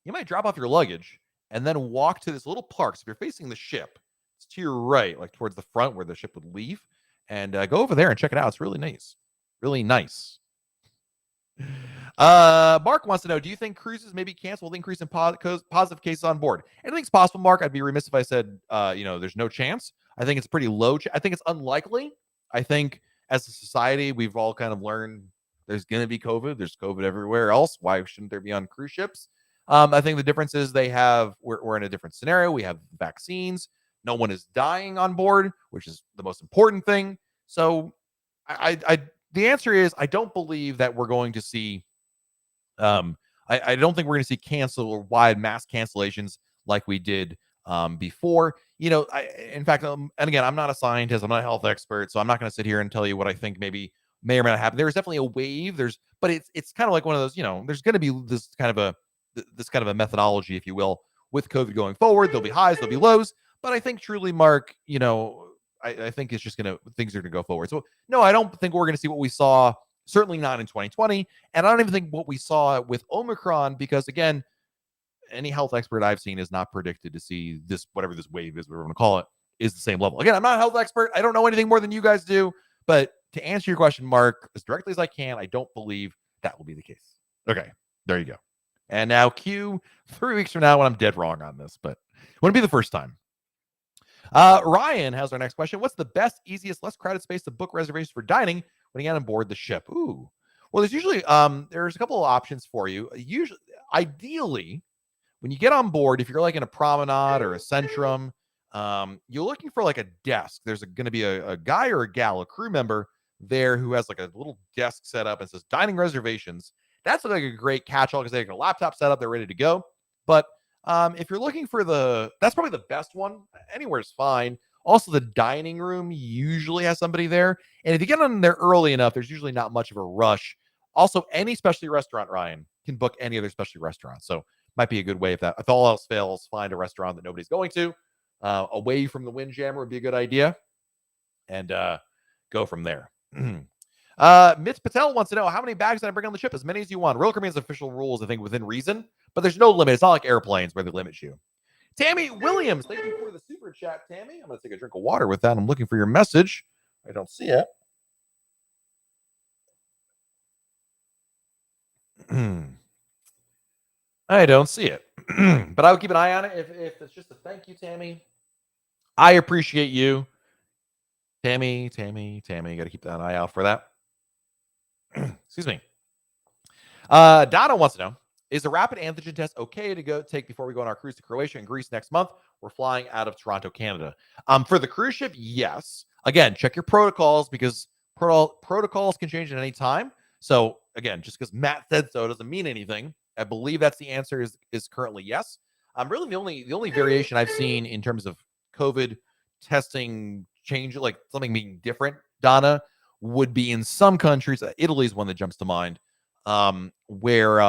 you might drop off your luggage and then walk to this little park. So if you're facing the ship, it's to your right, like towards the front where the ship would leave, and go over there and check it out. It's really nice. Really nice. Mark wants to know, do you think cruises may be canceled with increase in positive cases on board? Anything's possible, Mark. I'd be remiss if I said, there's no chance. I think it's pretty low. I think it's unlikely. I think as a society, we've all kind of learned there's going to be COVID. There's COVID everywhere else. Why shouldn't there be on cruise ships? I think the difference is we're in a different scenario. We have vaccines. No one is dying on board, which is the most important thing. So the answer is I don't believe that we're going to see I don't think we're going to see cancel or wide mass cancellations like we did before. In fact, and again, I'm not a scientist, I'm not a health expert, so I'm not going to sit here and tell you what I think may or may not happen. There's definitely a wave. But it's kind of like one of those, there's going to be this kind of a methodology, if you will, with COVID going forward. There'll be highs, there'll be lows. But I think truly, Mark, I think it's just things are going to go forward. So no, I don't think we're going to see what we saw. Certainly not in 2020. And I don't even think what we saw with Omicron, because again, any health expert I've seen is not predicted to see this, whatever this wave is, whatever we're going to call it, is the same level. Again, I'm not a health expert. I don't know anything more than you guys do. But to answer your question, Mark, as directly as I can, I don't believe that will be the case. Okay, there you go. And now Q 3 weeks from now when I'm dead wrong on this, but it wouldn't be the first time. Ryan has our next question. What's the best, easiest, less crowded space to book reservations for dining when you get on board the ship? Ooh. Well, there's usually there's a couple of options for you. Ideally, when you get on board, if you're like in a promenade or a centrum, you're looking for like a desk. There's going to be a guy or a gal, a crew member there who has like a little desk set up and says dining reservations. That's like a great catch-all because they have a laptop set up, they're ready to go. But if you're looking for that's probably the best one. Anywhere's fine. Also, the dining room usually has somebody there. And if you get on there early enough, there's usually not much of a rush. Also, any specialty restaurant, Ryan, can book any other specialty restaurant. So might be a good way if all else fails, find a restaurant that nobody's going to. Away from the Windjammer would be a good idea. And go from there. Mitch Patel wants to know, how many bags can I bring on the ship? As many as you want. Royal Caribbean's official rules, I think, within reason. But there's no limit. It's not like airplanes where they limit you. Tammy Williams, thank you for the super chat, Tammy. I'm going to take a drink of water with that. I'm looking for your message. I don't see it. I don't see it. But I will keep an eye on it. If it's just a thank you, Tammy, I appreciate you. Tammy, got to keep that eye out for that. Excuse me. Donna wants to know, is a rapid antigen test okay to go take before we go on our cruise to Croatia and Greece next month? We're flying out of Toronto, Canada. For the cruise ship, yes. Again, check your protocols because protocols can change at any time. So again, just because Matt said so doesn't mean anything. I believe that's the answer is currently yes. Really the only variation I've seen in terms of COVID testing change, like something being different, Donna, would be in some countries. Italy is one that jumps to mind, where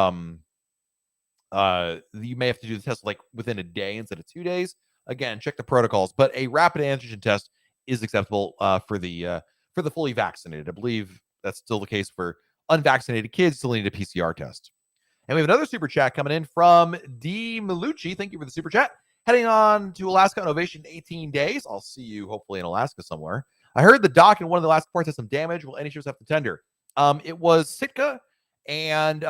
you may have to do the test like within a day instead of 2 days. Again, check the protocols, but a rapid antigen test is acceptable for the fully vaccinated. I believe that's still the case for unvaccinated kids. Still need a PCR test. And we have another super chat coming in from D. Malucci. Thank you for the super chat. Heading on to Alaska on Ovation in 18 days. I'll see you hopefully in Alaska somewhere. I heard the dock in one of the last ports has some damage. Will any ships have to tender? It was Sitka, and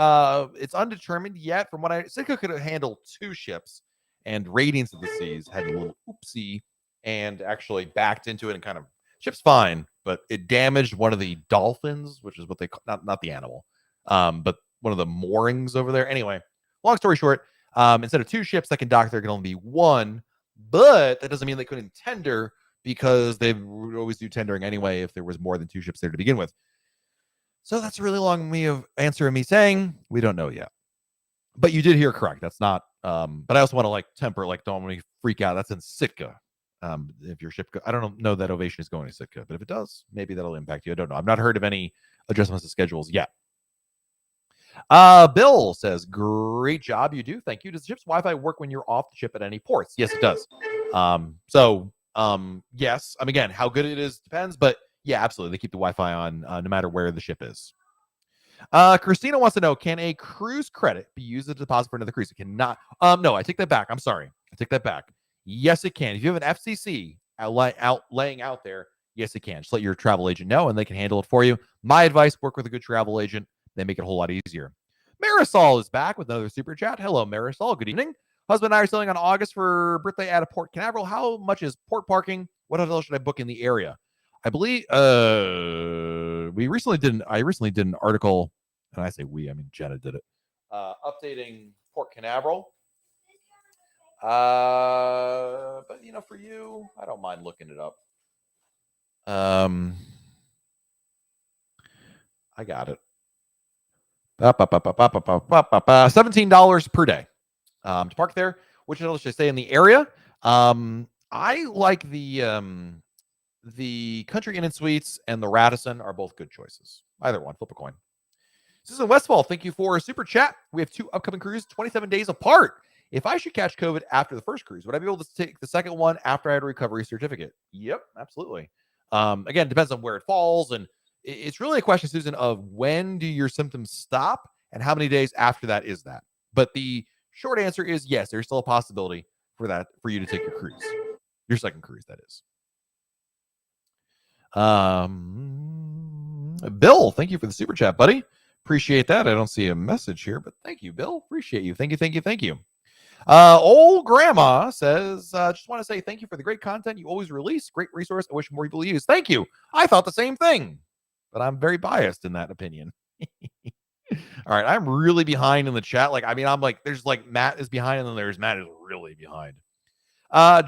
it's undetermined yet. From what Sitka could have handled 2 ships, and Radiance of the Seas had a little oopsie and actually backed into it and kind of, ship's fine, but it damaged one of the dolphins, which is what they call, not the animal, but one of the moorings over there. Anyway, long story short, instead of 2 ships that can dock, there can only be 1, but that doesn't mean they couldn't tender, because they would always do tendering anyway if there was more than 2 ships there to begin with. So that's a really long way of answering me saying we don't know yet. But you did hear correct. That's not. But I also want to temper, don't want me freak out. That's in Sitka. If your ship, I don't know that Ovation is going to Sitka, but if it does, maybe that'll impact you. I don't know. I've not heard of any adjustments to schedules yet. Bill says, great job. You do. Thank you. Does the ship's Wi-Fi work when you're off the ship at any ports? Yes, it does. Yes. Again, how good it is depends, but yeah, absolutely. They keep the Wi-Fi on no matter where the ship is. Christina wants to know, can a cruise credit be used as a deposit for another cruise? It cannot. No, I take that back. I'm sorry. I take that back. Yes, it can. If you have an FCC laying out there, yes, it can. Just let your travel agent know, and they can handle it for you. My advice, work with a good travel agent. They make it a whole lot easier. Marisol is back with another super chat. Hello, Marisol. Good evening. Husband and I are sailing on August for birthday at a Port Canaveral. How much is port parking? What hotel should I book in the area? I believe I recently did an article, and I say we, I mean Jenna did it, updating Port Canaveral. But for you, I don't mind looking it up. I got it. $17 per day to park there. Which hotel should I stay in the area? I like the Country Inn and Suites and the Radisson are both good choices. Either one, flip a coin. Susan Westfall, thank you for a super chat. We have 2 upcoming cruises, 27 days apart. If I should catch COVID after the first cruise, would I be able to take the second one after I had a recovery certificate? Yep, absolutely. Again, depends on where it falls. And it's really a question, Susan, of when do your symptoms stop and how many days after that is that? But the short answer is yes, there's still a possibility for you to take your cruise. Your second cruise, that is. Bill, thank you for the super chat, buddy. Appreciate that. I don't see a message here, but thank you, Bill. Appreciate you. Thank you. Old Grandma says, just want to say thank you for the great content you always release. Great resource. I wish more people use. Thank you. I thought the same thing, but I'm very biased in that opinion. All right. I'm really behind in the chat. There's Matt is behind, and then there's Matt is really behind.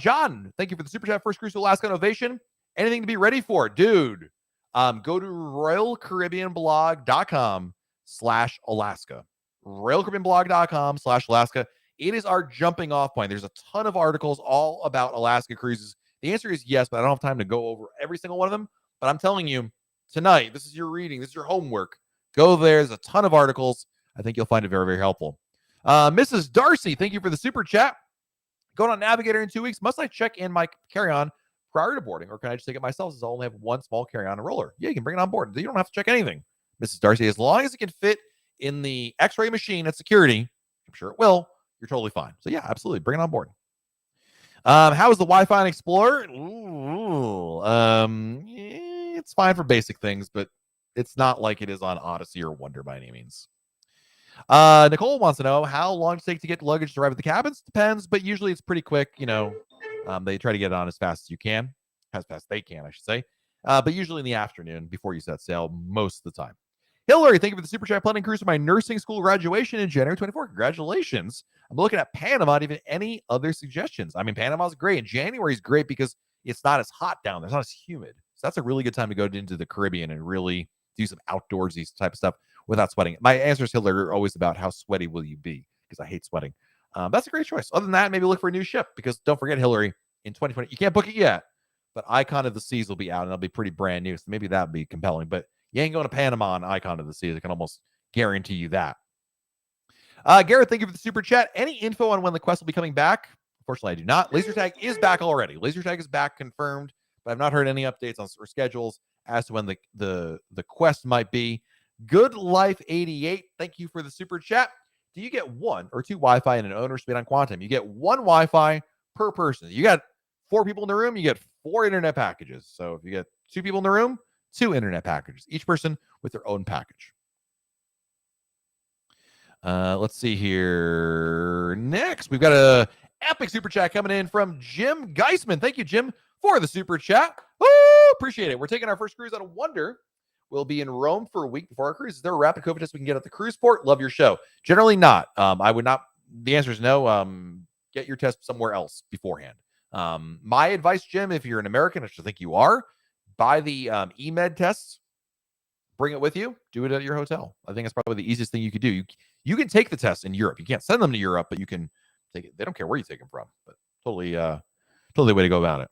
John, thank you for the super chat. First cruise to Alaska Ovation. Anything to be ready for, dude? Go to RoyalCaribbeanBlog.com/Alaska. RoyalCaribbeanBlog.com/Alaska. It is our jumping off point. There's a ton of articles all about Alaska cruises. The answer is yes, but I don't have time to go over every single one of them. But I'm telling you, tonight, this is your reading. This is your homework. Go there. There's a ton of articles. I think you'll find it very, very helpful. Mrs. Darcy, thank you for the super chat. Going on Navigator in 2 weeks. Must I check in my carry-on prior to boarding, or can I just take it myself since I only have one small carry-on and roller? Yeah, you can bring it on board. You don't have to check anything. Mrs. Darcy, as long as it can fit in the x-ray machine at security, I'm sure it will, you're totally fine. So yeah, absolutely. Bring it on board. How is the Wi-Fi on Explorer? It's fine for basic things, but it's not like it is on Odyssey or Wonder by any means. Nicole wants to know how long does it take to get luggage to arrive at the cabins? Depends, but usually it's pretty quick. They try to get it on as fast as you can, as fast as they can, I should say. But usually in the afternoon before you set sail, most of the time. Hillary, thank you for the super chat. Planning cruise for my nursing school graduation in January 24. Congratulations. I'm looking at Panama. Even any other suggestions? Panama's great. And January is great because it's not as hot down there. It's not as humid. So that's a really good time to go into the Caribbean and really do some outdoorsy type of stuff without sweating. My answers, Hillary, are always about how sweaty will you be, because I hate sweating. That's a great choice. Other than that, maybe look for a new ship, because don't forget, Hillary, in 2020, you can't book it yet, but Icon of the Seas will be out, and it'll be pretty brand new. So maybe that would be compelling. But you ain't going to Panama on Icon of the Seas. I can almost guarantee you that. Garrett, thank you for the super chat. Any info on when the quest will be coming back? Unfortunately, I do not. Laser tag is back already. Laser tag is back, confirmed, but I've not heard any updates on or schedules as to when the quest might be. Good Life 88, thank you for the super chat. Do you get 1 or 2 Wi-Fi and an owner speed on Quantum? You get 1 Wi-Fi per person. You got 4 people in the room, you get 4 internet packages. So if you get 2 people in the room, 2 internet packages, each person with their own package. Let's see here. Next, we've got a epic super chat coming in from Jim Geisman. Thank you, Jim, for the super chat. Woo! Appreciate it. We're taking our first cruise on a Wonder. We'll be in Rome for a week before our cruise. Is there a rapid COVID test we can get at the cruise port? Love your show. Generally not. I would not. The answer is no. Get your test somewhere else beforehand. My advice, Jim, if you're an American, which I think you are, buy the eMed tests. Bring it with you. Do it at your hotel. I think that's probably the easiest thing you could do. You can take the test in Europe. You can't send them to Europe, but you can take it. They don't care where you take them from. But totally the way to go about it.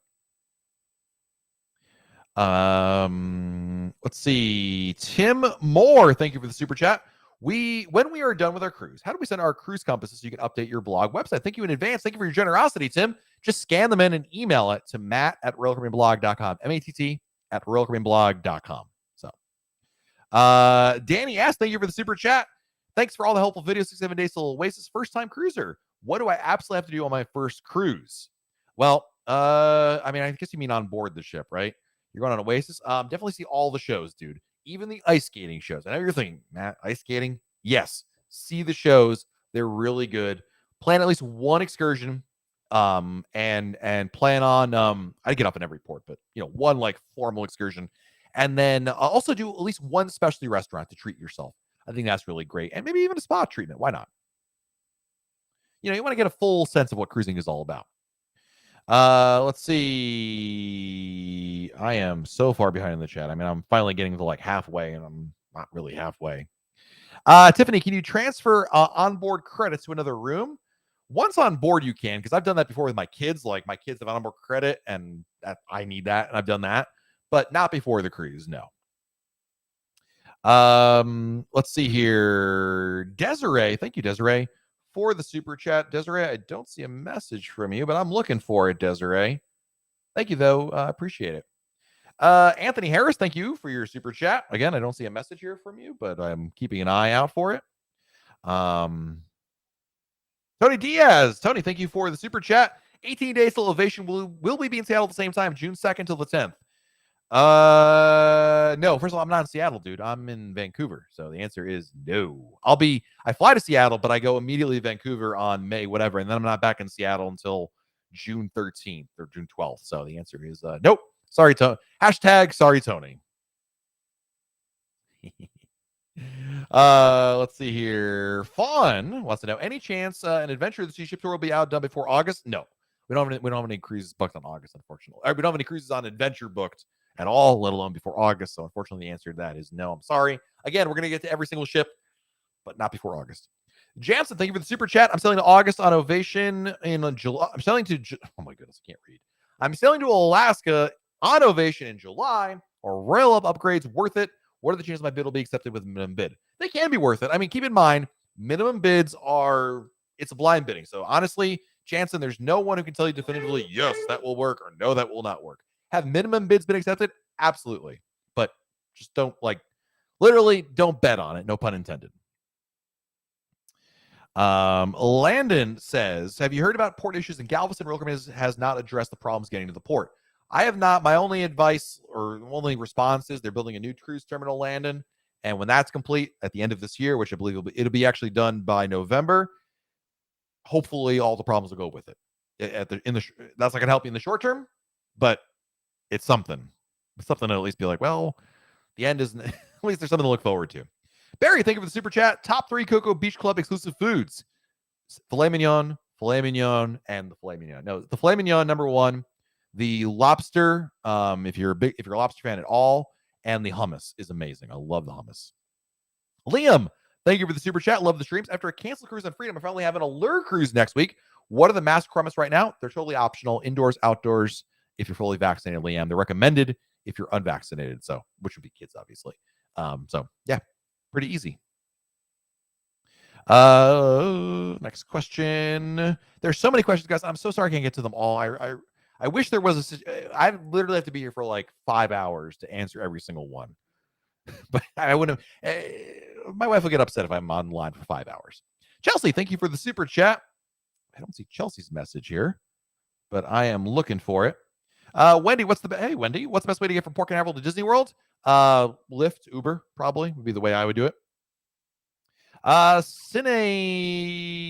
Let's see. Tim Moore, thank you for the super chat. When we are done with our cruise, how do we send our cruise compasses so you can update your blog website? Thank you in advance. Thank you for your generosity, Tim. Just scan them in and email it to matt@royalcaribbeanblog.com. matt@royalcaribbeanblog.com. So Danny asked, thank you for the super chat. Thanks for all the helpful videos. 6-7 days till Oasis. First time cruiser. What do I absolutely have to do on my first cruise? Well, I mean, I guess you mean on board the ship, right? You're going on Oasis. Definitely see all the shows, dude. Even the ice skating shows. I know you're thinking, Matt, ice skating? Yes. See the shows. They're really good. Plan at least one excursion. And plan on I get up in every port, but one like formal excursion. And then also do at least one specialty restaurant to treat yourself. I think that's really great. And maybe even a spa treatment. Why not? You want to get a full sense of what cruising is all about. Let's see. I am so far behind in the chat. I mean, I'm finally getting to like halfway, and I'm not really halfway. Tiffany, can you transfer onboard credits to another room? Once on board, you can, because I've done that before with my kids. Like my kids have onboard credit, and I need that, and I've done that, but not before the cruise. No. Let's see here. Desiree, thank you, Desiree, for the super chat. Desiree, I don't see a message from you, but I'm looking for it, Desiree. Thank you, though. Appreciate it. Anthony Harris, thank you for your super chat. Again, I don't see a message here from you, but I'm keeping an eye out for it. Tony Diaz. Tony, thank you for the super chat. 18 days till Ovation. Will we be in Seattle at the same time, June 2nd till the 10th? No. First of all, I'm not in Seattle, dude. I'm in Vancouver. So the answer is no. I fly to Seattle, but I go immediately to Vancouver on May, whatever. And then I'm not back in Seattle until June 13th or June 12th. So the answer is nope. Sorry, Tony. Hashtag sorry, Tony. Let's see here. Fawn wants to know, any chance an adventure of the sea ship tour will be done before August? No. We don't have any cruises booked on August, unfortunately. We don't have any cruises on adventure booked at all, let alone before August. So unfortunately, the answer to that is no. I'm sorry. Again, we're going to get to every single ship, but not before August. Jansen, thank you for the super chat. I'm selling to August on Ovation in July. I'm selling to, oh my goodness, I can't read. I'm selling to Alaska on Ovation in July. Or Royal Up upgrades worth it? What are the chances my bid will be accepted with minimum bid? They can be worth it. I mean, keep in mind, minimum bids it's a blind bidding. So honestly, Jansen, there's no one who can tell you definitively, yes, that will work, or no, that will not work. Have minimum bids been accepted? Absolutely. But just literally don't bet on it. No pun intended. Landon says, have you heard about port issues in Galveston? Royal Caribbean has not addressed the problems getting to the port. I have not. My only advice or only response is they're building a new cruise terminal, Landon. And when that's complete at the end of this year, which I believe it'll be actually done by November, hopefully all the problems will go with it. That's not going to help you in the short term, but it's something. It's something to at least be like, well, the end isn't. At least there's something to look forward to. Barry, thank you for the super chat. Top 3 Cocoa Beach Club exclusive foods: filet mignon, and the filet mignon. No, the filet mignon number 1. The lobster, if you're a lobster fan at all, and the hummus is amazing. I love the hummus. Liam, thank you for the super chat. Love the streams. After a canceled cruise on Freedom, I'm finally having a lure cruise next week. What are the mask requirements right now? They're totally optional. Indoors, outdoors, if you're fully vaccinated, Liam. They're recommended if you're unvaccinated, so which would be kids, obviously. So yeah, pretty easy. Next question. There's so many questions, guys. I'm so sorry I can't get to them all. I wish there was I literally have to be here for like 5 hours to answer every single one. But I wouldn't have. My wife will get upset if I'm online for 5 hours. Chelsea, thank you for the super chat. I don't see Chelsea's message here, but I am looking for it. Wendy, what's the best way to get from Port Canaveral to Disney World? Lyft, Uber, probably would be the way I would do it. Cine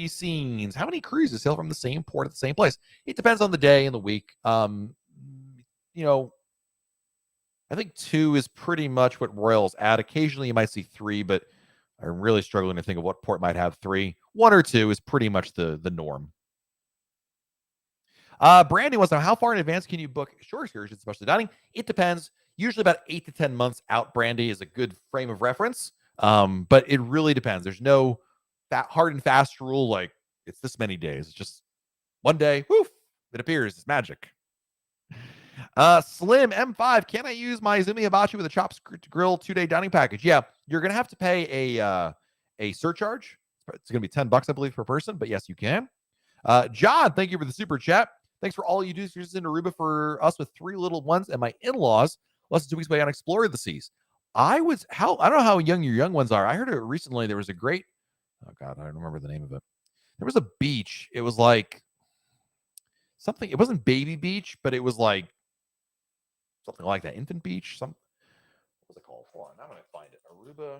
Scenes. How many cruises sail from the same port at the same place? It depends on the day and the week. I think 2 is pretty much what Royals add. Occasionally you might see 3, but I'm really struggling to think of what port might have 3. 1 or 2 is pretty much the norm. Brandy wants to know, how far in advance can you book shore excursions, especially dining? It depends. Usually about 8 to 10 months out, Brandy, is a good frame of reference. But it really depends. There's no hard and fast rule like it's this many days. It's just one day, woof, it appears. It's magic. Slim M5. Can I use my Izumi Hibachi with a chopped grill 2-day dining package? Yeah, you're gonna have to pay a surcharge. It's gonna be $10, I believe, per person. But yes, you can. John, thank you for the super chat. Thanks for all you do to Aruba for us with 3 little ones and my in-laws. Less than 2 weeks away on Explore the Seas. I don't know how young your young ones are. I heard it recently. There was a great, oh God, I don't remember the name of it. There was a beach. It was like something. It wasn't Baby Beach, but it was like something like that. Infant Beach. What was it called? Hold on, I'm gonna find it. Aruba.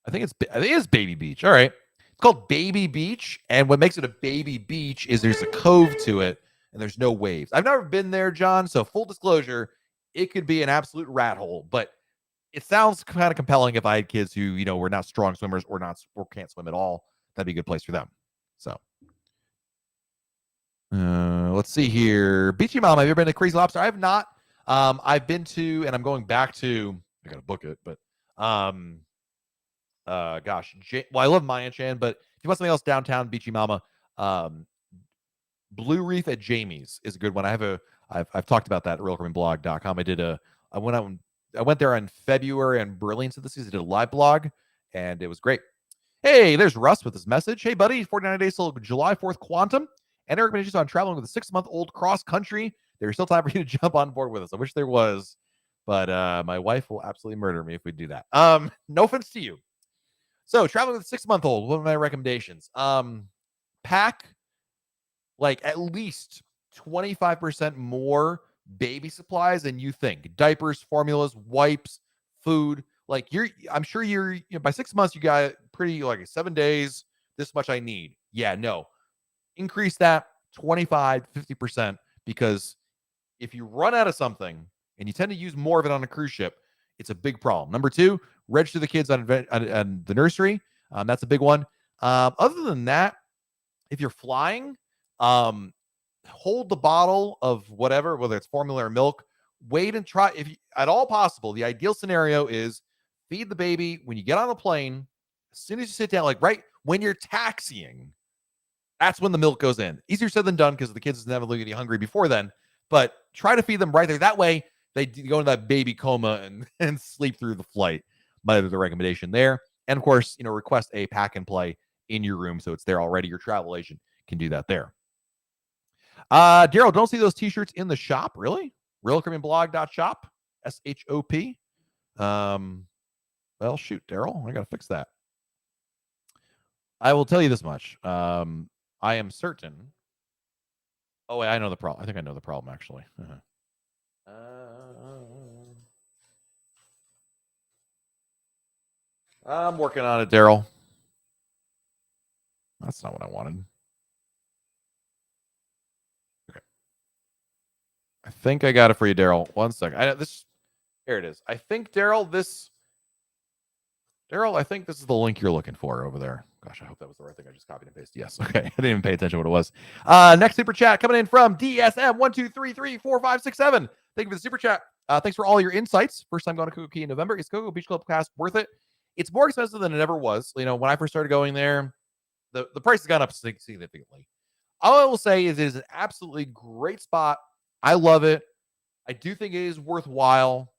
I think it is Baby Beach. All right. It's called Baby Beach. And what makes it a baby beach is there's a cove to it and there's no waves. I've never been there, John. So full disclosure, it could be an absolute rat hole, but it sounds kind of compelling if I had kids who, were not strong swimmers or can't swim at all. That'd be a good place for them. So let's see here. Beachy Mom, have you ever been to Crazy Lobster? I have not. I've been to, and I'm going back to, I gotta book it, but gosh, I love Mayan Chan, but if you want something else downtown, Beachy Mama, Blue Reef at Jamie's is a good one. I've talked about that at realcriminblog.com. I went there in February on Brilliance of the Season. I did a live blog, and it was great. Hey, there's Russ with this message. Hey, buddy, 49 days till July 4th Quantum. And Eric mentioned on traveling with a 6-month-old cross country. There's still time for you to jump on board with us. I wish there was, but my wife will absolutely murder me if we do that. No offense to you. So traveling with a 6-month-old, what are my recommendations? Pack like at least 25% more baby supplies than you think. Diapers, formulas, wipes, food. Like I'm sure by 6 months, you got pretty like 7 days, this much I need. Yeah, no. Increase that 25, 50%, because if you run out of something and you tend to use more of it on a cruise ship, it's a big problem. Number 2, register the kids on the nursery. That's a big one. Other than that, if you're flying, hold the bottle of whatever, whether it's formula or milk. Wait and try, if at all possible. The ideal scenario is feed the baby when you get on a plane. As soon as you sit down, like right when you're taxiing, that's when the milk goes in. Easier said than done because the kids never look at you hungry before then. But try to feed them right there. That way they go into that baby coma and sleep through the flight. Might be the recommendation there. And of course, request a pack and play in your room so it's there already. Your travel agent can do that there. Daryl, don't see those t-shirts in the shop, really? realcriminblog.shop, SHOP. Well, shoot, Daryl, I gotta fix that. I will tell you this much. I am certain. Oh, wait, I know the problem. I think I know the problem, actually. I'm working on it, Daryl. That's not what I wanted. Okay. I think I got it for you, Daryl. One second. Here it is. I think, Daryl, I think this is the link you're looking for over there. Gosh, I hope that was the right thing. I just copied and pasted. Yes. Okay. I didn't even pay attention to what it was. Next super chat coming in from DSM12334567. Thank you for the super chat. Thanks for all your insights. First time going to Cocoa Key in November. Is Cocoa Beach Club Pass worth it? It's more expensive than it ever was. When I first started going there, the price has gone up significantly. All I will say is it is an absolutely great spot. I love it. I do think it is worthwhile.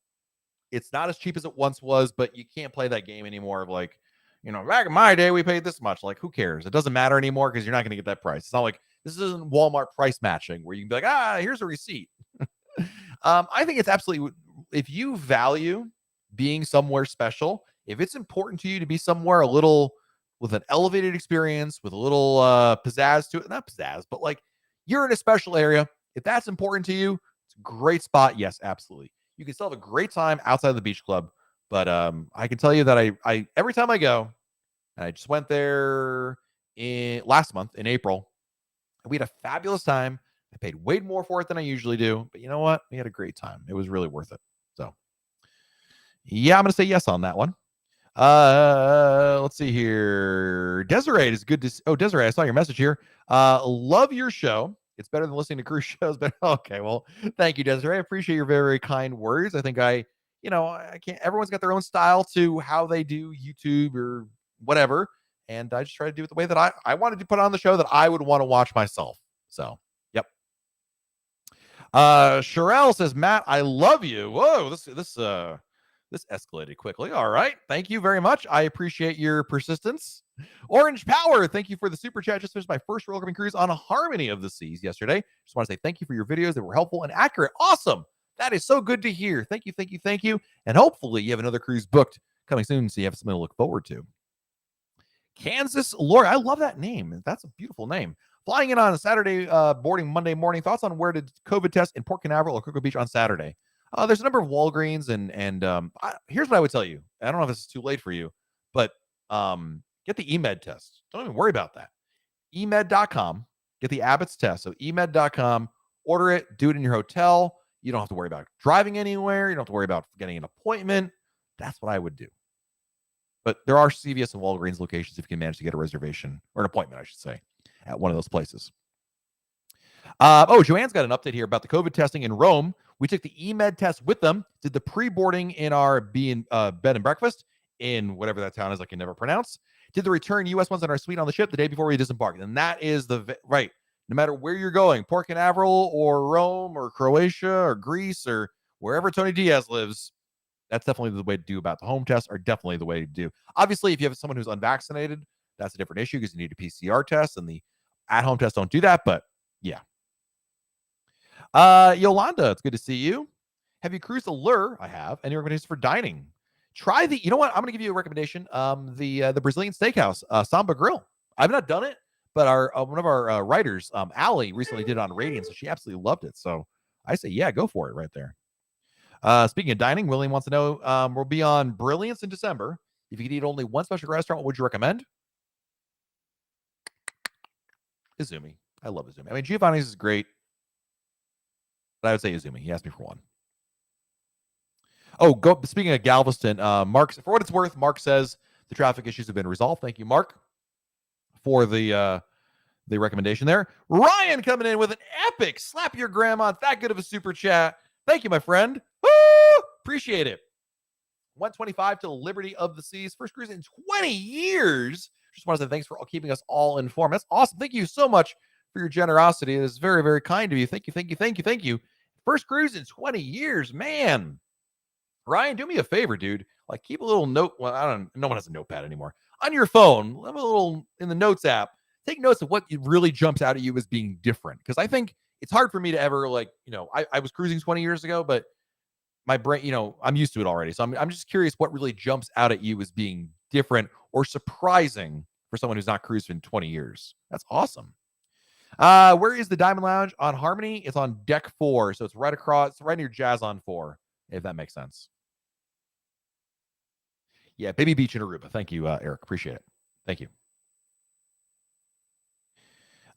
It's not as cheap as it once was, but you can't play that game anymore of like, back in my day, we paid this much. Like, who cares? It doesn't matter anymore because you're not going to get that price. It's not like this isn't Walmart price matching where you can be like, here's a receipt. I think it's absolutely, if you value being somewhere special, if it's important to you to be somewhere a little with an elevated experience, with a little pizzazz to it, not pizzazz, but like you're in a special area. If that's important to you, it's a great spot. Yes, absolutely. You can still have a great time outside of the beach club. But I can tell you that I every time I go, and I just went there last month in April, and we had a fabulous time. I paid way more for it than I usually do. But you know what? We had a great time. It was really worth it. So, yeah, I'm going to say yes on that one. Let's see here. Desiree is good to see. Oh, Desiree, I saw your message here. Love your show. It's better than listening to cruise shows. But okay, well, thank you, Desiree. I appreciate your very, very kind words. I think I can't. Everyone's got their own style to how they do YouTube or whatever, and I just try to do it the way that I wanted to put on the show that I would want to watch myself. So, yep. Sherelle says, Matt, I love you. Whoa, this escalated quickly. All right. Thank you very much. I appreciate your persistence. Orange Power, thank you for the super chat. Just finished my first roller cruise on a Harmony of the Seas yesterday. Just want to say thank you for your videos. They were helpful and accurate. Awesome. That is so good to hear. Thank you, thank you, thank you. And hopefully you have another cruise booked coming soon, so you have something to look forward to. Kansas Lori, I love that name. That's a beautiful name. Flying in on a Saturday, boarding Monday morning. Thoughts on where to COVID test in Port Canaveral or Cocoa Beach on Saturday? There's a number of Walgreens, and here's what I would tell you. I don't know if this is too late for you, but get the eMed test. Don't even worry about that. emed.com. Get the Abbott's test. So emed.com. Order it. Do it in your hotel. You don't have to worry about driving anywhere. You don't have to worry about getting an appointment. That's what I would do. But there are CVS and Walgreens locations if you can manage to get a reservation or an appointment, I should say, at one of those places. Joanne's got an update here about the COVID testing in Rome. We took the eMed test with them, did the pre-boarding in our bed and breakfast in whatever that town is I can never pronounce, did the return U.S. ones in our suite on the ship the day before we disembarked. And that is right. No matter where you're going, Port Canaveral or Rome or Croatia or Greece or wherever Tony Diaz lives, that's definitely the way to do about the home tests are definitely the way to do. Obviously, if you have someone who's unvaccinated, that's a different issue because you need a PCR test and the at-home tests don't do that. But yeah. Yolanda, it's good to see you. Have you cruised Allure? I have. Any recommendations for dining? Try you know what? I'm going to give you a recommendation. The Brazilian Steakhouse, Samba Grill. I've not done it, but one of our writers, Allie, recently did it on Radiant, so she absolutely loved it. So I say, yeah, go for it right there. Speaking of dining, William wants to know, we'll be on Brilliance in December. If you could eat only one special restaurant, what would you recommend? Izumi. I love Izumi. I mean, Giovanni's is great, but I would say Izumi. He asked me for one. Speaking of Galveston, Mark, for what it's worth, Mark says the traffic issues have been resolved. Thank you, Mark, for the recommendation there. Ryan coming in with an epic slap your grandma, that good of a super chat. Thank you, my friend. Woo! Appreciate it. 125 to the Liberty of the Seas. First cruise in 20 years. Just want to say thanks for keeping us all informed. That's awesome. Thank you so much for your generosity. It is very, very kind of you. Thank you, thank you, thank you, thank you. First cruise in 20 years, man. Ryan, do me a favor, dude. Like, keep a little note. Well, no one has a notepad anymore. On your phone, have a little in the notes app. Take notes of what really jumps out at you as being different. Because I think it's hard for me to ever, I was cruising 20 years ago, but my brain, I'm used to it already. So I'm just curious what really jumps out at you as being different or surprising for someone who's not cruised in 20 years. That's awesome. Where is the Diamond Lounge on Harmony? It's on deck 4. So it's right across, it's right near Jazz on 4, if that makes sense. Yeah, Baby Beach in Aruba. Thank you, Eric. Appreciate it. Thank you.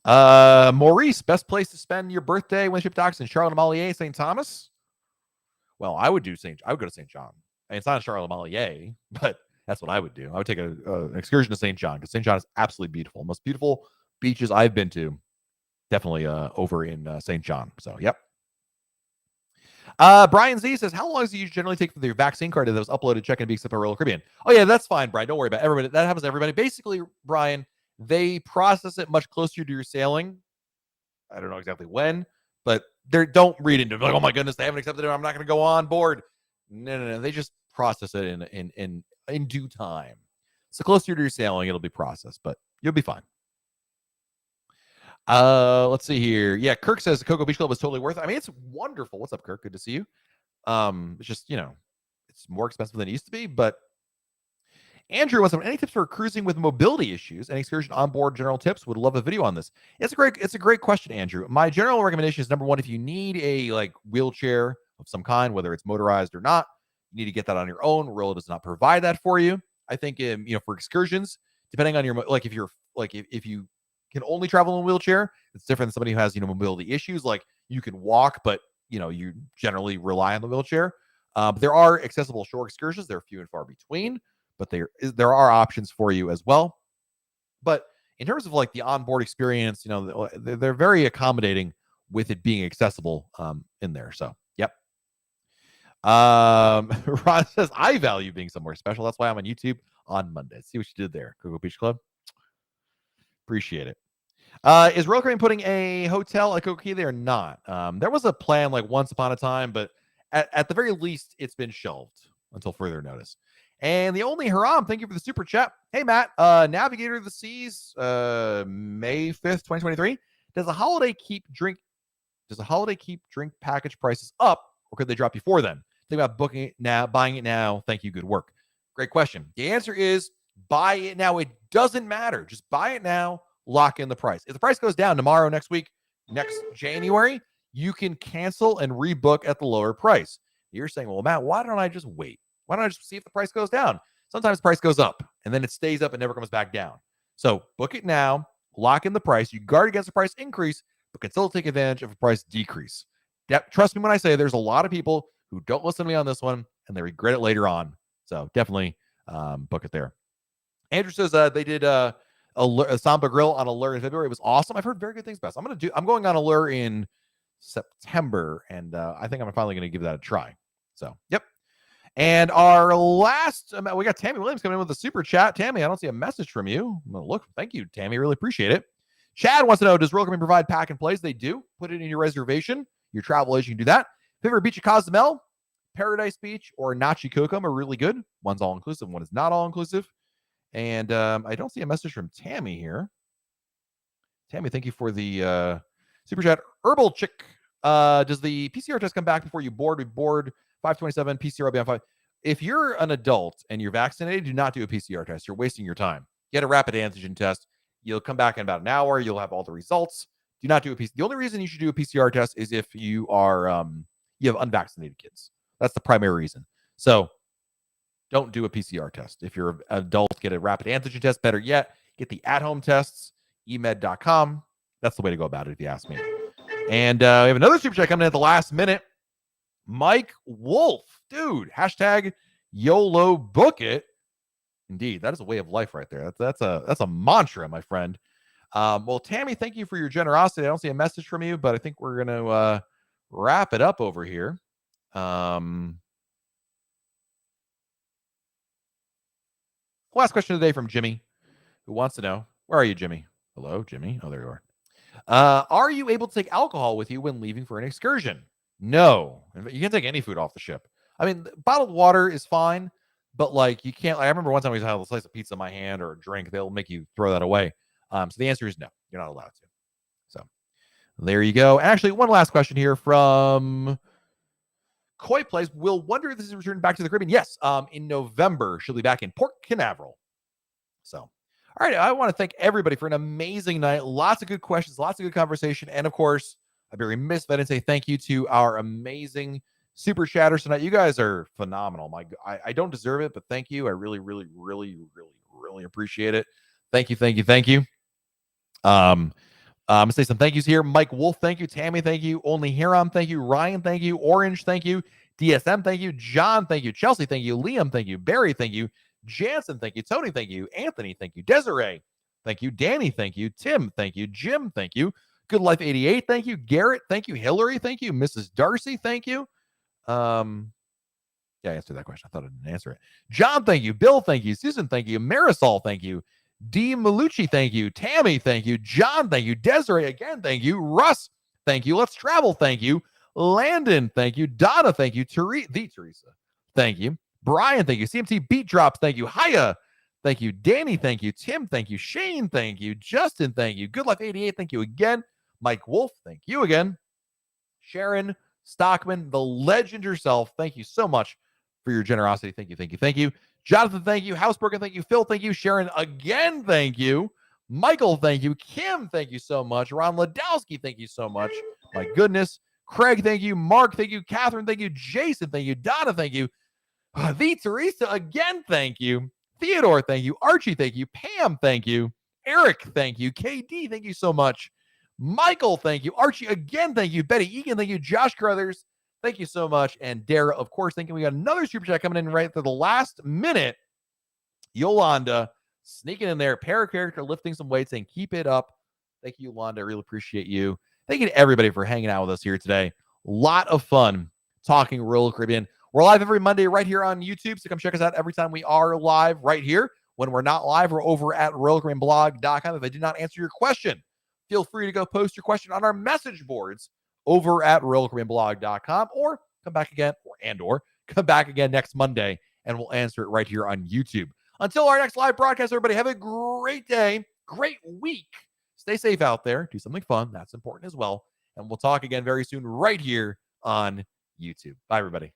Maurice, best place to spend your birthday when ship docks in Charlotte Molière, St. Thomas? Well, I would go to St. John. I mean, it's not Charlotte Molière, but that's what I would do. I would take an excursion to St. John because St. John is absolutely beautiful. Most beautiful beaches I've been to, definitely over in St. John. So, yep. Brian Z says, how long does it usually generally take for your vaccine card that was uploaded, check and be accepted by Royal Caribbean? Oh, yeah, that's fine, Brian. Don't worry about it. Everybody. That happens to everybody. Basically, Brian, they process it much closer to your sailing. I don't know exactly when, but don't read into it. Like, oh my goodness, they haven't accepted it. I'm not going to go on board. No. They just process it in due time. So closer to your sailing, it'll be processed, but you'll be fine. Let's see here. Yeah, Kirk says the Cocoa Beach Club was totally worth it. I mean, it's wonderful. What's up, Kirk? Good to see you. It's just, it's more expensive than it used to be, but Andrew wants any tips for cruising with mobility issues and excursion onboard general tips? Would love a video on this. It's a great question, Andrew. My general recommendation is, number one, if you need a wheelchair of some kind, whether it's motorized or not, you need to get that on your own. Rolla does not provide that for you. I think for excursions, depending on your if you can only travel in a wheelchair, it's different than somebody who has mobility issues. Like, you can walk, but you generally rely on the wheelchair. There are accessible shore excursions. They're few and far between, but there are options for you as well. But in terms of the onboard experience, they're very accommodating with it being accessible in there. So, yep. Ron says, I value being somewhere special. That's why I'm on YouTube on Monday. See what you did there, Cocoa Beach Club. Appreciate it. Is Royal Caribbean putting a hotel at Coco Key? They are not. There was a plan like once upon a time, but at the very least, it's been shelved until further notice. And the only Haram, thank you for the super chat. Hey, Matt, Navigator of the Seas, May 5th, 2023. Does a holiday keep drink package prices up, or could they drop before then? Think about booking it now, buying it now. Thank you. Good work. Great question. The answer is buy it now. It doesn't matter. Just buy it now. Lock in the price. If the price goes down tomorrow, next week, next January, you can cancel and rebook at the lower price. You're saying, well, Matt, why don't I just wait? Why don't I just see if the price goes down? Sometimes the price goes up and then it stays up and never comes back down. So book it now, lock in the price. You guard against the price increase, but can still take advantage of a price decrease. Trust me when I say there's a lot of people who don't listen to me on this one and they regret it later on. So definitely book it there. Andrew says they did a Samba Grill on Allure in February. It was awesome. I've heard very good things about it. I'm going on Allure in September, and I think I'm finally going to give that a try. So, yep. And our last, we got Tammy Williams coming in with a super chat. Tammy, I don't see a message from you. I'm gonna look. Thank you, Tammy. Really appreciate it. Chad wants to know, does Royal Caribbean provide pack and plays? They do. Put it in your reservation. Your travel agent can do that. Favorite beach of Cozumel, Paradise Beach, or Nachi Kokum are really good. One's all-inclusive, one is not all-inclusive. And I don't see a message from Tammy here. Tammy, thank you for the super chat. Herbal Chick, does the PCR test come back before you board? We board 527, PCR will be on 5. If you're an adult and you're vaccinated, do not do a PCR test. You're wasting your time. Get a rapid antigen test. You'll come back in about an hour. You'll have all the results. Do not do a PCR. The only reason you should do a PCR test is if you are you have unvaccinated kids. That's the primary reason. So don't do a PCR test. If you're an adult, get a rapid antigen test. Better yet, get the at-home tests, emed.com. That's the way to go about it, if you ask me. And we have another super chat coming in at the last minute. Mike Wolf, dude, hashtag YOLO book it. Indeed, that is a way of life right there. That's a mantra, my friend. Well, Tammy, thank you for your generosity. I don't see a message from you, but I think we're going to wrap it up over here. Last question today from Jimmy, who wants to know, where are you, Jimmy? Hello, Jimmy. Oh, there you are. Are you able to take alcohol with you when leaving for an excursion? No. You can't take any food off the ship. I mean, bottled water is fine, but like you can't. I remember one time we had a slice of pizza in my hand or a drink. They'll make you throw that away. So the answer is no. You're not allowed to. So there you go. And actually, one last question here from Coy Plays. Will Wonder if this is returning back to the Caribbean? Yes. In November, she'll be back in Port Canaveral. So, all right. I want to thank everybody for an amazing night. Lots of good questions, lots of good conversation. And of course, I'd be remiss if I didn't say thank you to our amazing super chatters tonight. You guys are phenomenal. I don't deserve it, but thank you. I really, really, really, really, really appreciate it. Thank you, thank you, thank you. I'm gonna say some thank yous here. Mike Wolf, thank you. Tammy, thank you. Only Hiram, thank you. Ryan, thank you. Orange, thank you. DSM, thank you. John, thank you. Chelsea, thank you. Liam, thank you. Barry, thank you. Jansen, thank you. Tony, thank you. Anthony, thank you. Desiree, thank you. Danny, thank you. Tim, thank you. Jim, thank you. Good Life 88, thank you. Garrett, thank you. Hillary, thank you. Mrs. Darcy, thank you. Yeah, I answered that question. I thought I didn't answer it. John, thank you. Bill, thank you. Susan, thank you. Marisol, thank you. D. Malucci, thank you. Tammy, thank you. John, thank you. Desiree, again, thank you. Russ, thank you. Let's Travel, thank you. Landon, thank you. Donna, thank you. Teresa, thank you. Brian, thank you. CMT Beat Drops, thank you. Hiya, thank you. Danny, thank you. Tim, thank you. Shane, thank you. Justin, thank you. Good Life 88, thank you again. Mike Wolf, thank you again. Sharon Stockman, the legend herself, thank you so much for your generosity. Thank you, thank you, thank you. Jonathan, thank you. Houseburger, thank you. Phil, thank you. Sharon, again, thank you. Michael, thank you. Kim, thank you so much. Ron Ladowski, thank you so much. My goodness. Craig, thank you. Mark, thank you. Catherine, thank you. Jason, thank you. Donna, thank you. The Teresa, again, thank you. Theodore, thank you. Archie, thank you. Pam, thank you. Eric, thank you. KD, thank you so much. Michael, thank you. Archie, again, thank you. Betty Egan, thank you. Josh Carruthers, thank you so much. And Dara, of course, thank you. We got another super chat coming in right at the last minute. Yolanda, sneaking in there. Para-character, lifting some weights, saying keep it up. Thank you, Yolanda. I really appreciate you. Thank you to everybody for hanging out with us here today. A lot of fun talking Royal Caribbean. We're live every Monday right here on YouTube, so come check us out every time we are live right here. When we're not live, we're over at RoyalCaribbeanblog.com. If I did not answer your question, feel free to go post your question on our message boards over at RoyalCaribbeanBlog.com, or come back again, or come back again next Monday, and we'll answer it right here on YouTube. Until our next live broadcast, everybody, have a great day, great week. Stay safe out there. Do something fun. That's important as well. And we'll talk again very soon right here on YouTube. Bye, everybody.